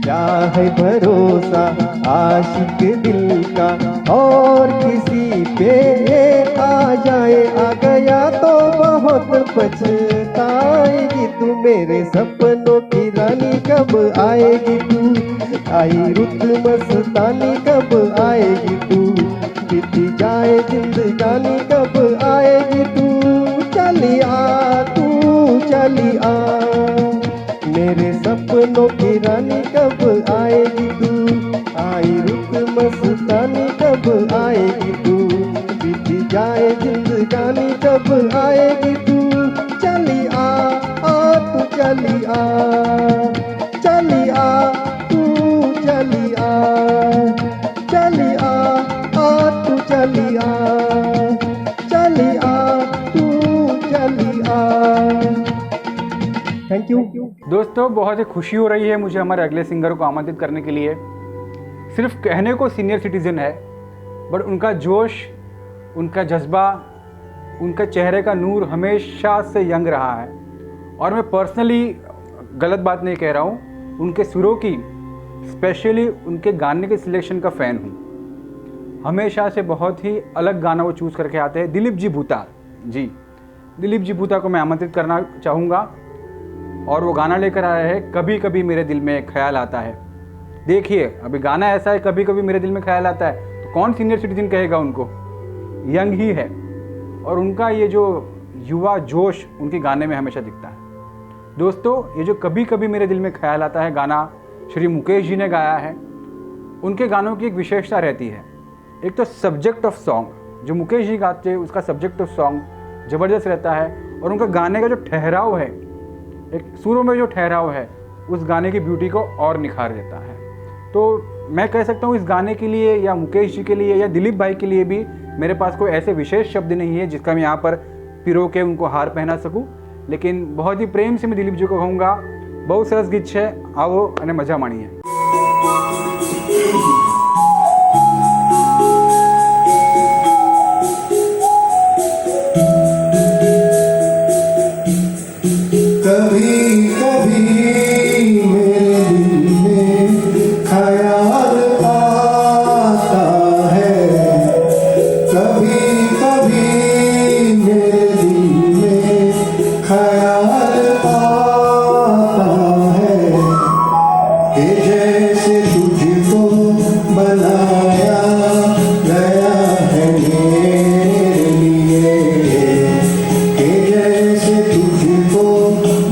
क्या है भरोसा आशिक दिल का और किसी पे ये आ जाए। आ गया तो बहुत पछताएगी तू, मेरे सपनों की रानी कब आएगी तू, आई रुत मस्तानी कब आएगी तू, बीती जाए जिंदगानी कब आएगी तू, चली आ तू चली आ। मेरे सपनों की रानी कब आएगी तू, आई रुत मस्तानी कब आएगी तू, बीती जाए जिंदगानी कब आएगी तू, चली आ तू चली आ, चली आ तू चली आ, चली आ तू चली आ, चली आ तू चली आ। Thank you. दोस्तों, बहुत ही खुशी हो रही है मुझे हमारे अगले सिंगर को आमंत्रित करने के लिए। सिर्फ कहने को सीनियर सिटीज़न है, बट उनका जोश, उनका जज्बा, उनका चेहरे का नूर हमेशा से यंग रहा है। और मैं पर्सनली गलत बात नहीं कह रहा हूँ, उनके सुरों की, स्पेशली उनके गाने के सिलेक्शन का फ़ैन हूँ। हमेशा से बहुत ही अलग गाना वो चूज़ करके आते हैं। दिलीप जी भूता जी, दिलीप जी भूता को मैं आमंत्रित करना चाहूँगा और वो गाना लेकर आया है कभी कभी मेरे दिल में एक ख्याल आता है। देखिए, अभी गाना ऐसा है, कभी कभी मेरे दिल में ख्याल आता है, तो कौन सीनियर सिटीजन कहेगा उनको, यंग ही है। और उनका ये जो युवा जोश उनके गाने में हमेशा दिखता है। दोस्तों, ये जो कभी कभी मेरे दिल में ख्याल आता है गाना श्री मुकेश जी ने गाया है। उनके गानों की एक विशेषता रहती है, एक तो सब्जेक्ट ऑफ सॉन्ग, जो मुकेश जी गाते हैं उसका सब्जेक्ट ऑफ सॉन्ग ज़बरदस्त रहता है, और उनका गाने का जो ठहराव है, एक सुरों में जो ठहराव है, उस गाने की ब्यूटी को और निखार देता है। तो मैं कह सकता हूँ इस गाने के लिए, या मुकेश जी के लिए, या दिलीप भाई के लिए भी मेरे पास कोई ऐसे विशेष शब्द नहीं है जिसका मैं यहाँ पर पिरो के उनको हार पहना सकूं। लेकिन बहुत ही प्रेम से मैं दिलीप जी को कहूँगा, बहुत सरस गीत है, आओ અને मजा माणीए। कभी कभी मेरे दिल में ख्याल आता है, कभी कभी मेरे दिल में ख्याल आता है कि जैसे तुझको बनाया गया है मेरे लिए, कि जैसे तुझको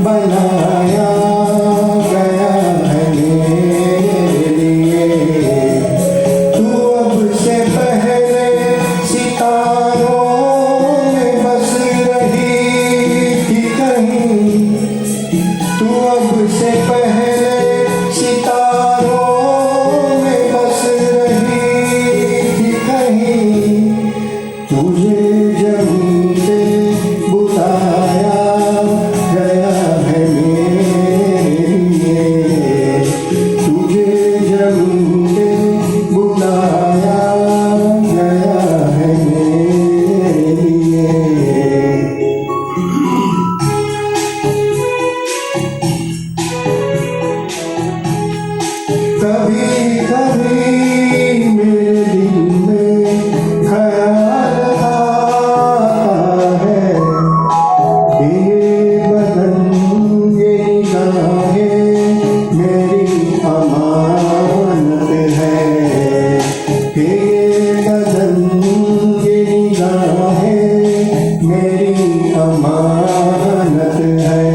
बनाया गया है मेरे लिए। तू अब से पहले सितारों में बस रही थी कहीं, तू अब से पहले सितारों में बस रही थी कहीं। तुझे जमीन से बुलाया गया है मेरे लिए, तुझे जमीन से बुलाया गया है मेरे लिए। कभी कभी मेरे दिल में ख्याल आता है कि ये बदन ये निगाहें मेरी अमानत है, कि ये बदन ये निगाहें मेरी अमानत है।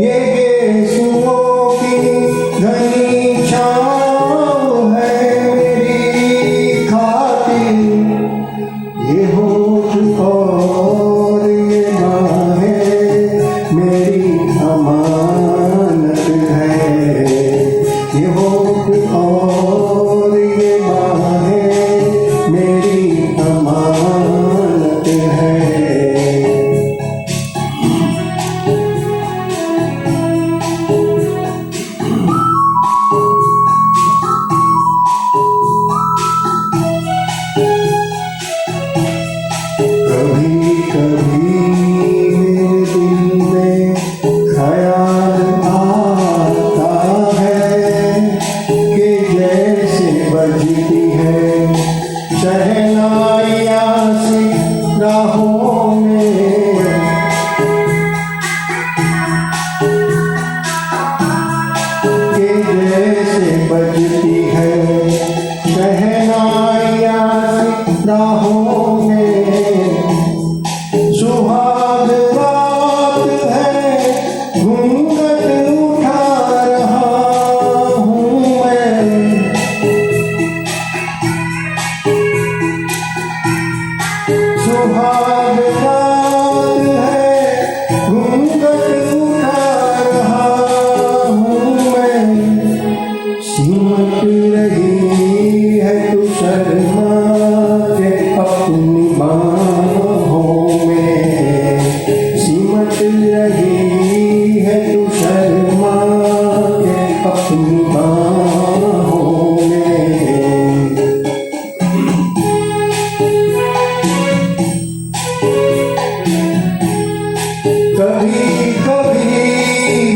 ये गेसुओं की घनी छाँव है मेरी खातिर, ये होठ और ये बाहें मेरी अमानत है, ये होठ और ये बाहें मेरी अमानत है। कभी कभी मेरे दिल में ख्याल आता है कि जैसे बजती है शहनाइयाँ सी राहों में, कि जैसे बजती है शहनाइयाँ सी राहों में। सुहाग रात है घूंघट उठा रहा हूँ मैं, सुहाग रात है घूंघट उठा रहा हूँ मैं। सिमट रही है तू शर्मा के अपनी बाहों में, सिमट रही है तू शर्मा के अपनी बाहों में। कभी कभी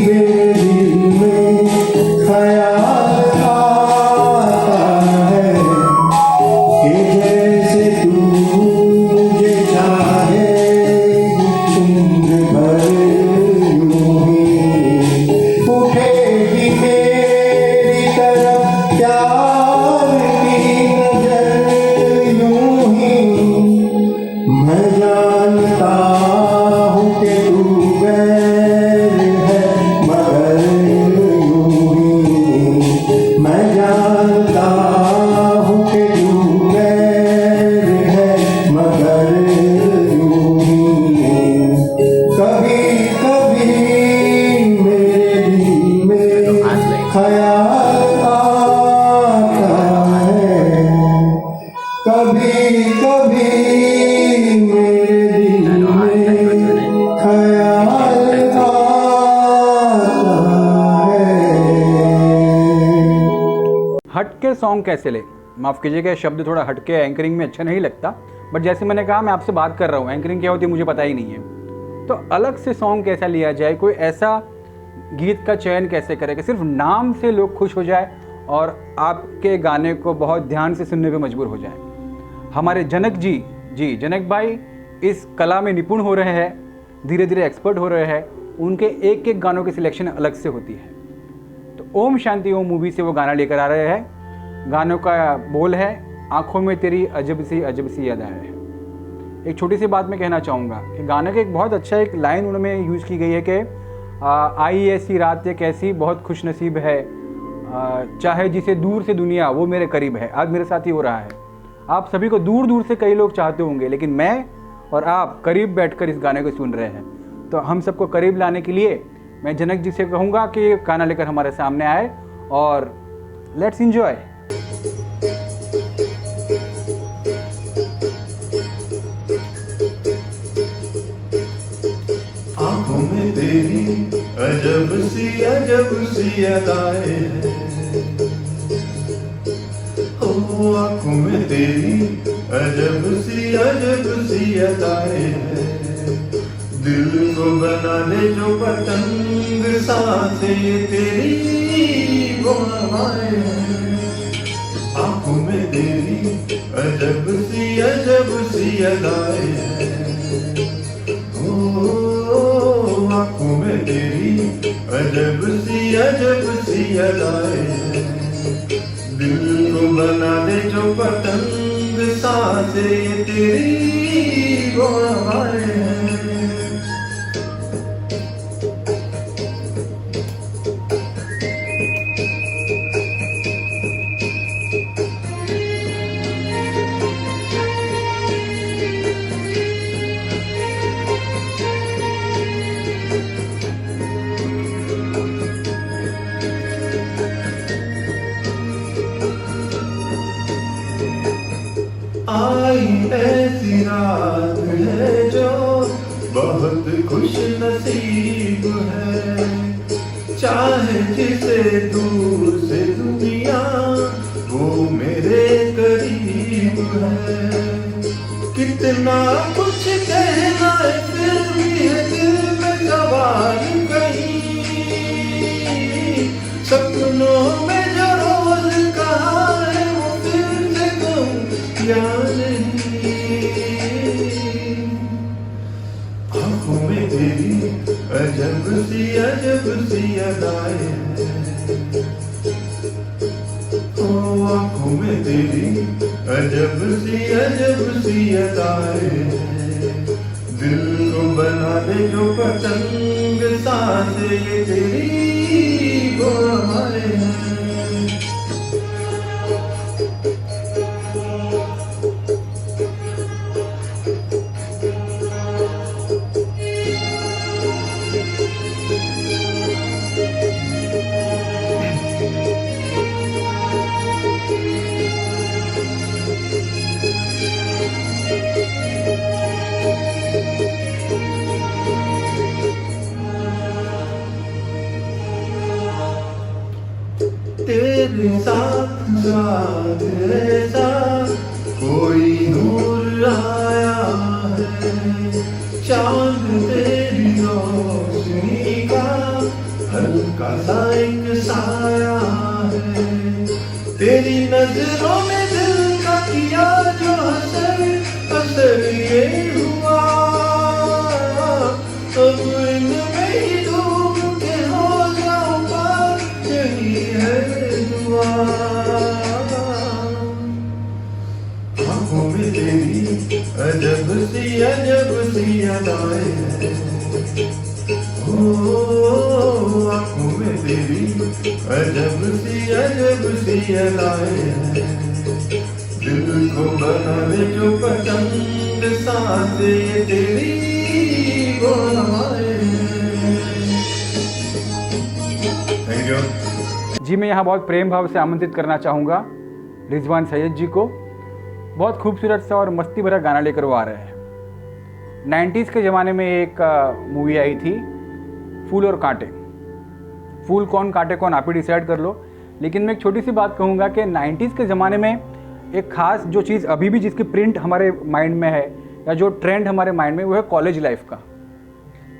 मेरे दिल में ख्याल आता है कि जैसे तू मुझे चाहे उम्र भर यूं ही, उठेगी मेरी तरफ प्यार की नजर यूं ही। मैं जानता हूँ कि तू गैर है मगर यूं ही, मैं जानता हूँ कि तू गैर है मगर यूं ही। कभी कभी मेरे दिल में ख्याल आता है, कभी कभी मेरे दिल में हटके सॉन्ग कैसे ले, माफ़ कीजिएगा शब्द थोड़ा हटके एंकरिंग में अच्छा नहीं लगता, बट जैसे मैंने कहा मैं आपसे बात कर रहा हूँ, एंकरिंग क्या होती है मुझे पता ही नहीं है। तो अलग से सॉन्ग कैसा लिया जाए, कोई ऐसा गीत का चयन कैसे करें कि सिर्फ नाम से लोग खुश हो जाए और आपके गाने को बहुत ध्यान से सुनने पे मजबूर हो जाए। हमारे जनक जी जनक भाई इस कला में निपुण हो रहे हैं, धीरे धीरे एक्सपर्ट हो रहे हैं, उनके एक एक गानों की सिलेक्शन अलग से होती है। तो ओम शांति ओम मूवी से वो गाना लेकर आ रहे हैं। गानों का बोल है आंखों में तेरी अजब सी अदा है। एक छोटी सी बात मैं कहना चाहूँगा कि गाने का एक बहुत अच्छा एक लाइन उन्होंने यूज़ की गई है कि आई ऐसी रात एक ऐसी बहुत खुश नसीब है, चाहे जिसे दूर से दुनिया वो मेरे करीब है। आज मेरे साथ ही हो रहा है, आप सभी को दूर दूर से कई लोग चाहते होंगे, लेकिन मैं और आप करीब बैठकर इस गाने को सुन रहे हैं। तो हम सबको करीब लाने के लिए मैं जनक जी से कहूँगा कि गाना लेकर हमारे सामने आए और लेट्स एंजॉय। आंखों में तेरी अजब सी अदाएं हैं, ओ आंखों में तेरी अजब सी अदाएं हैं। दिल को बनाने जो पतंग सांसें तेरी वो हवाएं हैं। आंखों में तेरी अजब सी अदाएं हैं, आंखों में तेरी अजब सी अदाएं हैं। दिल को बनाने जो पतंग सांसें तेरी वो हवाएं हैं। आई ऐसी रात है जो बहुत खुश नसीब है, चाहे जिसे दूर से दुनिया वो मेरे करीब है। कितना कुछ कहना है फिर भी है दिल में सवाल कहीं, सपनों में जो रोज कहा है वो फिर से कहूं या नहीं। आंखों में तेरी अजब सी अदाएं हैं, ओ आंखों में तेरी अजब सी अदाएं हैं। दिल को बनाने जो पतंग सांसें तेरी वो हवाएं हैं। तेरे साथ ऐसा कोई नूर आया है, चांद तेरी रोशनी का हल्का सा एक साया है। तेरी नजरों में दिल का किया जो असर ये हुआ, अब इनमें ही डूब के हो जाऊं पार, यही है दुआ। आंखों में तेरी अजब सी अदाएं हैं, ओ आंखों में तेरी अजब सी अदाएं हैं। दिल को बनाने जो पतंग सांसें तेरी वो हवाएं हैं। थैंक यू जी। मैं यहाँ बहुत प्रेम भाव से आमंत्रित करना चाहूँगा रिजवान सैयद जी को। बहुत खूबसूरत सा और मस्ती भरा गाना लेकर वो आ रहे हैं। 90s के ज़माने में एक मूवी आई थी फूल और कांटे। फूल कौन कांटे कौन आप ही डिसाइड कर लो, लेकिन मैं एक छोटी सी बात कहूँगा कि 90s के ज़माने में एक ख़ास जो चीज़ अभी भी जिसकी प्रिंट हमारे माइंड में है या जो ट्रेंड हमारे माइंड में, वो है कॉलेज लाइफ का।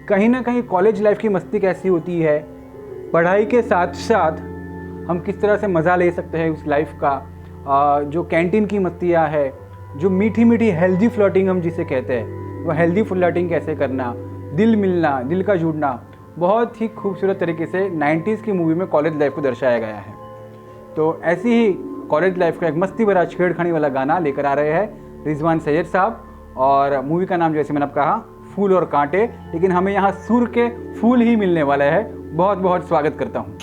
कहीं ना कहीं कॉलेज लाइफ की मस्ती कैसी होती है, पढ़ाई के साथ साथ हम किस तरह से मज़ा ले सकते हैं उस लाइफ का, जो कैंटीन की मस्तियाँ है, जो मीठी मीठी हेल्दी फ्लर्टिंग हम जिसे कहते हैं, वो हेल्दी फ्लर्टिंग कैसे करना, दिल मिलना, दिल का जुड़ना, बहुत ही खूबसूरत तरीके से 90s की मूवी में कॉलेज लाइफ को दर्शाया गया है। तो ऐसी ही कॉलेज लाइफ का एक मस्ती भरा छेड़खानी वाला गाना लेकर आ रहे हैं रिजवान सैयद साहब, और मूवी का नाम जैसे मैंने आप कहा फूल और कांटे, लेकिन हमें यहाँ सुर के फूल ही मिलने वाला है। बहुत बहुत स्वागत करता हूँ।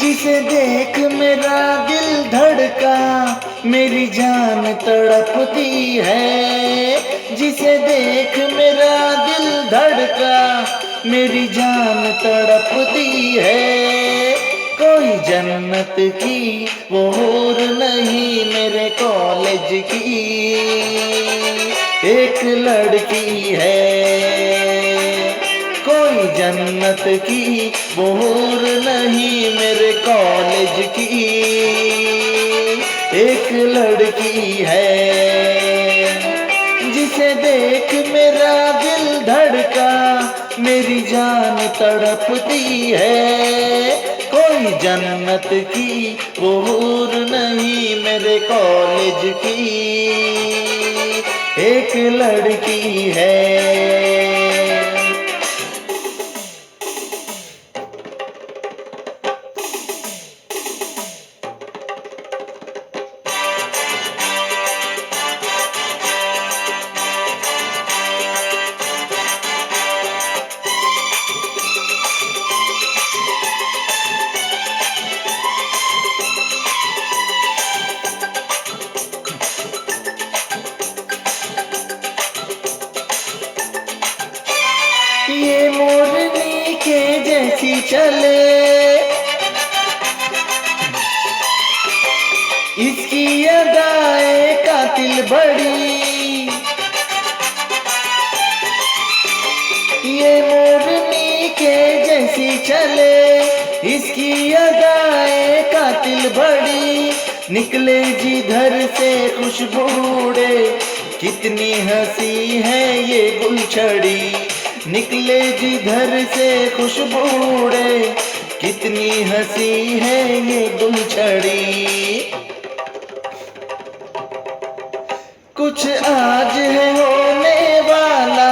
जिसे देख मेरा दिल धड़का, मेरी जान तड़पती है। जिसे देख मेरा दिल धड़का, मेरी जान तड़पती है। कोई जन्नत की वो हूर नहीं मेरे कॉलेज की एक लड़की है। कोई जन्नत की वो हूर नहीं मेरे कॉलेज की एक लड़की है। जिसे देख मेरा दिल धड़का, मेरी जान तड़पती है। कोई जन्नत की वो हूर नहीं मेरे कॉलेज की एक लड़की है। ये मोरनी के जैसी चले, इसकी अदाएं कातिल बड़ी। ये मोरनी के जैसी चले, इसकी अदाएं कातिल बड़ी। निकले जिधर से खुशबू उड़े, कितनी हंसी है ये गुलछड़ी। निकले जिधर से खुशबू उड़े, कितनी हंसी है ये गुलछड़ी। कुछ आज है होने वाला,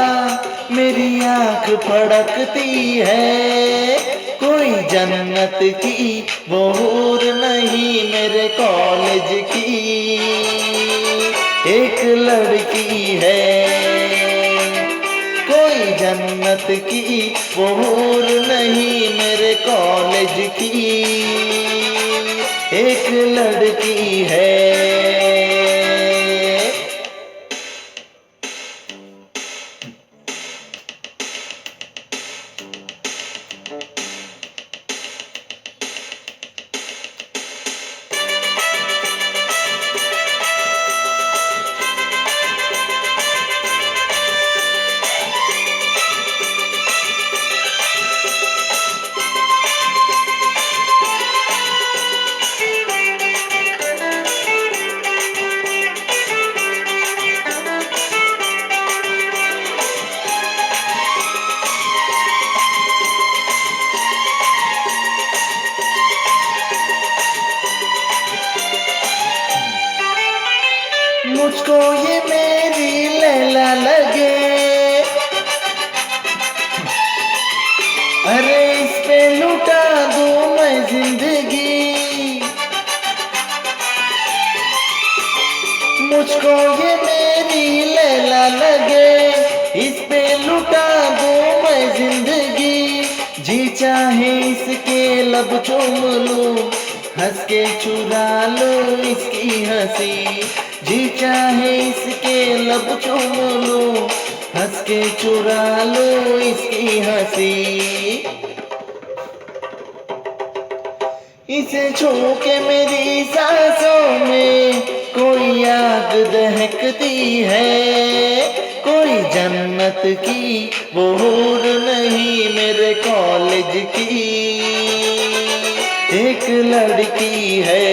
मेरी आँख फड़कती है। कोई जन्नत की वो हूर नहीं मेरे कॉलेज की एक लड़की है। कोई जन्नत की वो हूर नहीं मेरे कॉलेज की एक लड़की है। मुझको ये मेरी मुझको ये मेरी लैला लगे, इस पे लुटा दूं मैं जिंदगी। जी चाहे इसके लब चूम लूं, हंस के चुरा लूं इसकी हंसी। जी चाहे इसके लब चूम लूं, हंस के चुरा लूं इसकी हंसी। इसे छू के मेरी सांसों में कोई आग दहकती है, कोई जन्नत की वो हूर नहीं मेरे कॉलेज की एक लड़की है।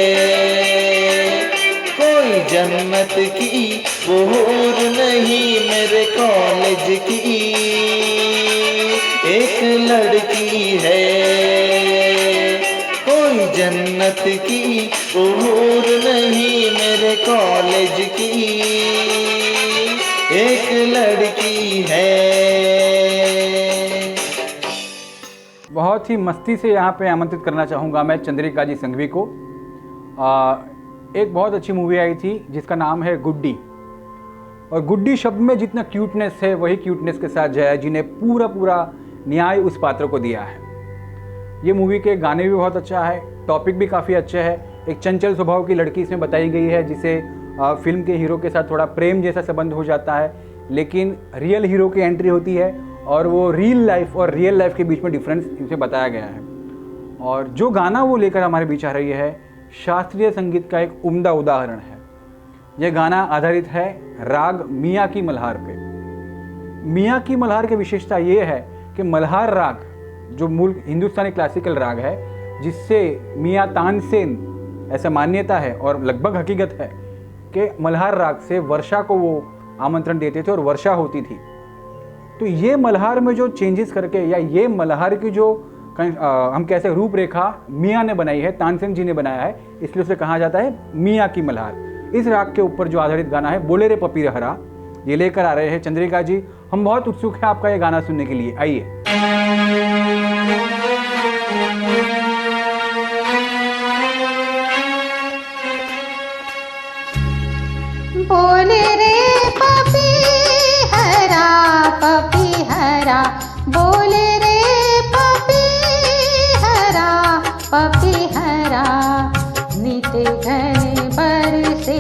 कोई जन्नत की वो हूर नहीं मेरे कॉलेज की एक लड़की है। कोई जन्नत की हूर नहीं मेरे कॉलेज की एक लड़की है। बहुत ही मस्ती से यहाँ पे आमंत्रित करना चाहूँगा मैं चंद्रिका जी संघवी को। एक बहुत अच्छी मूवी आई थी जिसका नाम है गुड्डी, और गुड्डी शब्द में जितना क्यूटनेस है वही क्यूटनेस के साथ जया जी ने पूरा न्याय उस पात्र को दिया है। ये मूवी के गाने भी बहुत अच्छा है, टॉपिक भी काफ़ी अच्छा है। एक चंचल स्वभाव की लड़की इसमें बताई गई है जिसे फिल्म के हीरो के साथ थोड़ा प्रेम जैसा संबंध हो जाता है, लेकिन रियल हीरो की एंट्री होती है और वो रियल लाइफ और रियल लाइफ के बीच में डिफरेंस इसमें बताया गया है। और जो गाना वो लेकर हमारे बीच आ रही है शास्त्रीय संगीत का एक उम्दा उदाहरण है। यह गाना आधारित है राग मियाँ की मल्हार पे। मियाँ की मल्हार की विशेषता ये है कि मल्हार राग जो मूल हिंदुस्तानी क्लासिकल राग है, जिससे मियाँ तानसेन ऐसा मान्यता है और लगभग हकीकत है कि मल्हार राग से वर्षा को वो आमंत्रण देते थे और वर्षा होती थी। तो ये मल्हार में जो चेंजेस करके या ये मल्हार की जो हम कैसे रूपरेखा मियाँ ने बनाई है, तानसेन जी ने बनाया है, इसलिए उसे कहा जाता है मियाँ की मल्हार। इस राग के ऊपर जो आधारित गाना है बोले रे पपी रहरा, ये लेकर आ रहे हैं चंद्रिका जी। हम बहुत उत्सुक हैं आपका ये गाना सुनने के लिए। आइए। बोले रे पपी हरा, बोले रे पपी हरा, नित घन बरसे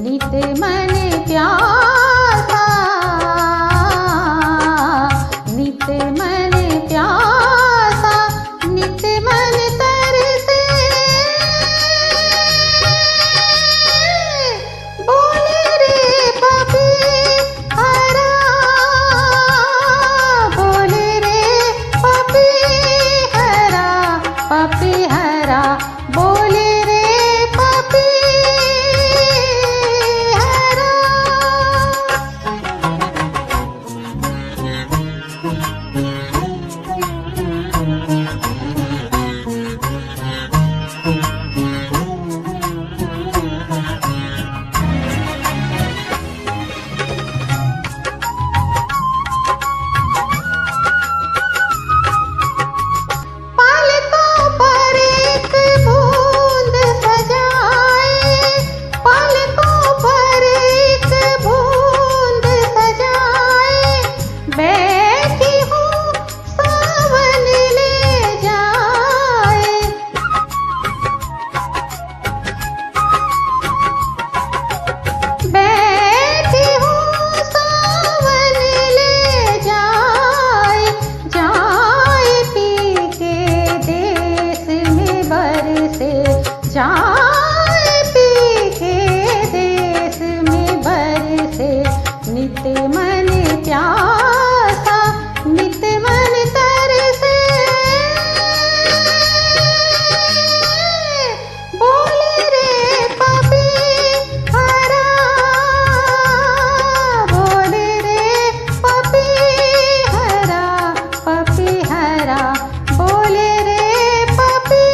नित मन प्यासा, नित मन प्यासा, नित मन तरसे। बोले रे पपी हरा, बोले रे पपी हरा, बोले रे पपी हरा। पलकों पर एक बूंद सजाए, पलकों पर एक बूंद सजाए, बैठी हूँ सावन ले जाए। बैठी हूँ सावन ले जाए, जाए पी के देश में बरसे, जाए पी के देश में बरसे, नित मन प्यासा, नित मन तरसे। बोले रे पपी हरा, बोले रे पपी हरा, बोले रे पपी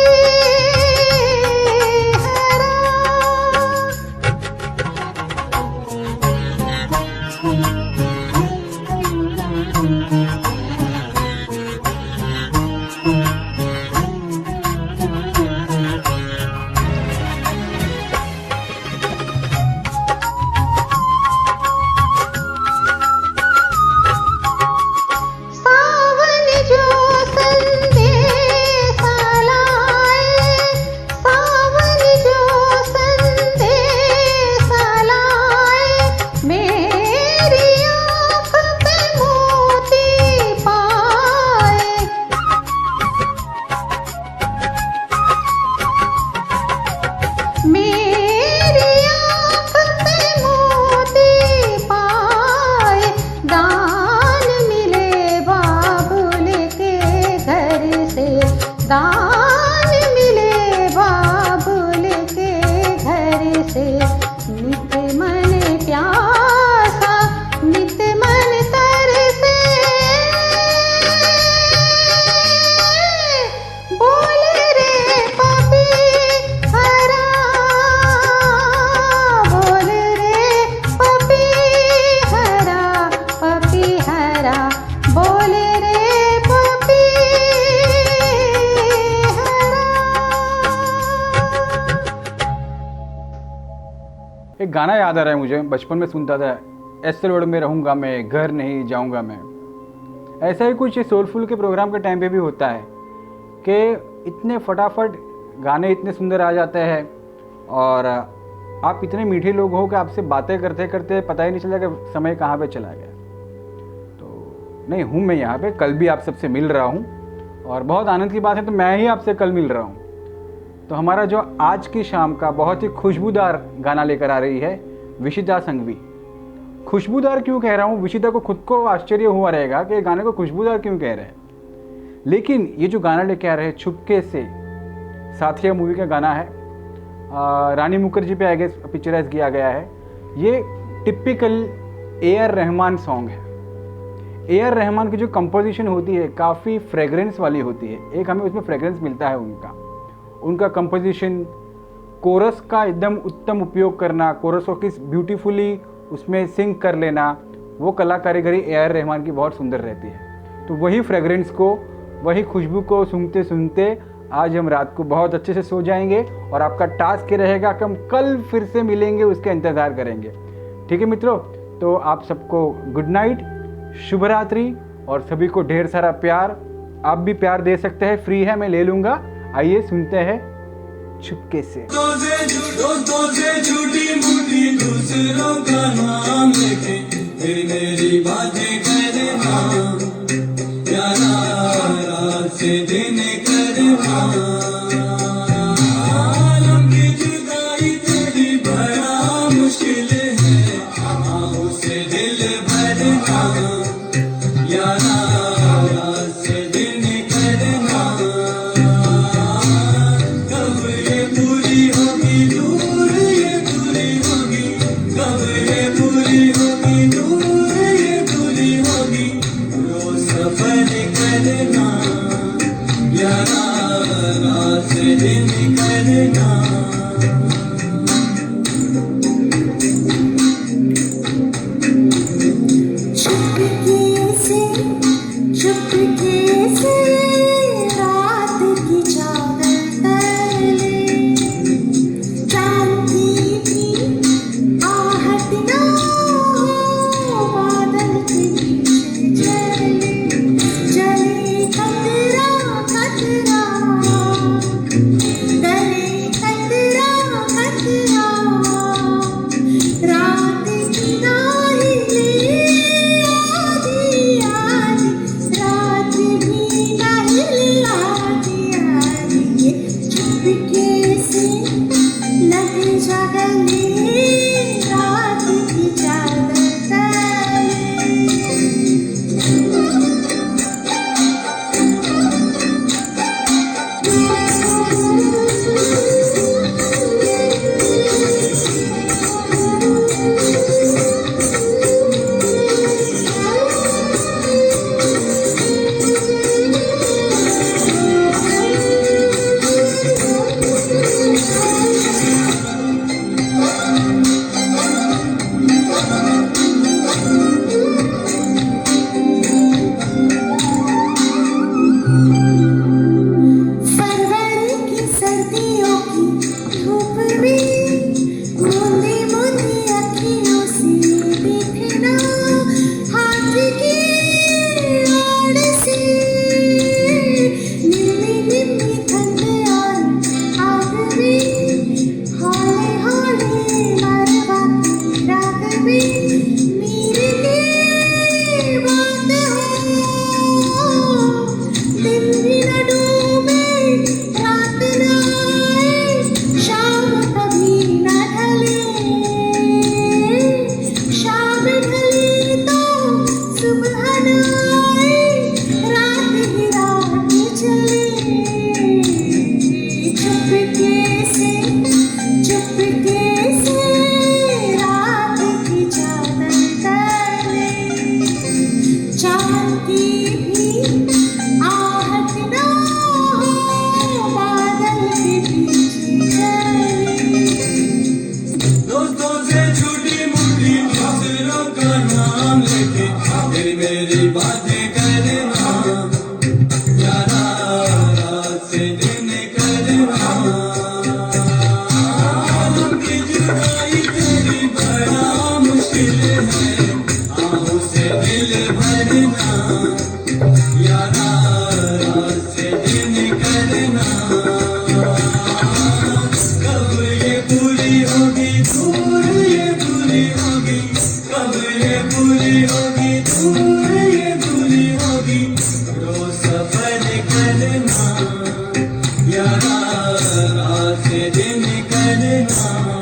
से नित मन प्यासा नित मन तरसे बोले रे पपी हरा बोले रे पपी हरा बोले रे पपी हरा। एक गाना याद आ रहा है मुझे, बचपन में सुनता था, ऐसे रोड में रहूँगा मैं, घर नहीं जाऊँगा मैं। ऐसा ही कुछ सोलफुल के प्रोग्राम के टाइम पे भी होता है कि इतने फटाफट गाने इतने सुंदर आ जाते हैं और आप इतने मीठे लोग हो कि आपसे बातें करते करते पता ही नहीं चला कि समय कहाँ पे चला गया। तो नहीं हूँ मैं यहाँ पे, कल भी आप सबसे मिल रहा हूँ और बहुत आनंद की बात है तो मैं ही आपसे कल मिल रहा हूँ। तो हमारा जो आज की शाम का बहुत ही खुशबूदार गाना लेकर आ रही है विशिता संघवी। खुशबूदार क्यों कह रहा हूँ, विशिता को खुद को आश्चर्य हुआ रहेगा कि गाने को खुशबूदार क्यों कह रहे हैं, लेकिन ये जो गाना लेके आ रहे हैं छुपके से, साथिया मूवी का गाना है, रानी मुखर्जी पे आई गेस पिक्चराइज किया गया है। ये टिपिकल ए.आर. रहमान सॉन्ग है। ए.आर. रहमान की जो कंपोजिशन होती है काफ़ी फ्रेगरेंस वाली होती है, एक हमें उसमें फ्रेगरेंस मिलता है उनका कंपोजिशन, कोरस का एकदम उत्तम उपयोग करना, कोरस को किस ब्यूटीफुली उसमें सिंग कर लेना, वो कला कारीगरी ए.आर. रहमान की बहुत सुंदर रहती है। तो वही फ्रेगरेंस को, वही खुशबू को सूंघते सूंघते आज हम रात को बहुत अच्छे से सो जाएंगे और आपका टास्क ये रहेगा कि हम कल फिर से मिलेंगे, उसका इंतज़ार करेंगे। ठीक है मित्रों, तो आप सबको गुड नाइट, शुभ रात्रि और सभी को ढेर सारा प्यार। आप भी प्यार दे सकते हैं, फ्री है, मैं ले लूँगा। आइए सुनते हैं छुपके से। दोस्तों से झूठी मूठी दूसरों का नाम लेके फिर मेरी बातें करना, यारा रात से दिन करना, लंबी जुदाई तेरी बड़ा मुश्किल है, आहों से दिल भरना, यारा रात से दिन करना, कब ये पूरी होगी दूर ये पूरी होगी, कब ये पूरी होगी दूर ये पूरी होगी, रोज सफर करना, यारा रात से दिन करना। चुपके से रात की चादर तले चांद की आहट ना हो, बादल के पीछे जले कतरा कतरा, गले कतरा कतरा, रात की नाहिले आधी आधी, रात भी नाहिले आधी आधी, चुपके से लग जा गले रात की चादर तले। फरवरी की सर्दियों की धूप में मूंदी मूंदी अखियों से देखना, हाथ की ओर से नीली नीली ठंड और आग में, हौले हौले मरवा की राग में मेरे लिए बात हो, दिन भी न डूबे रात न आए, शाम हाँ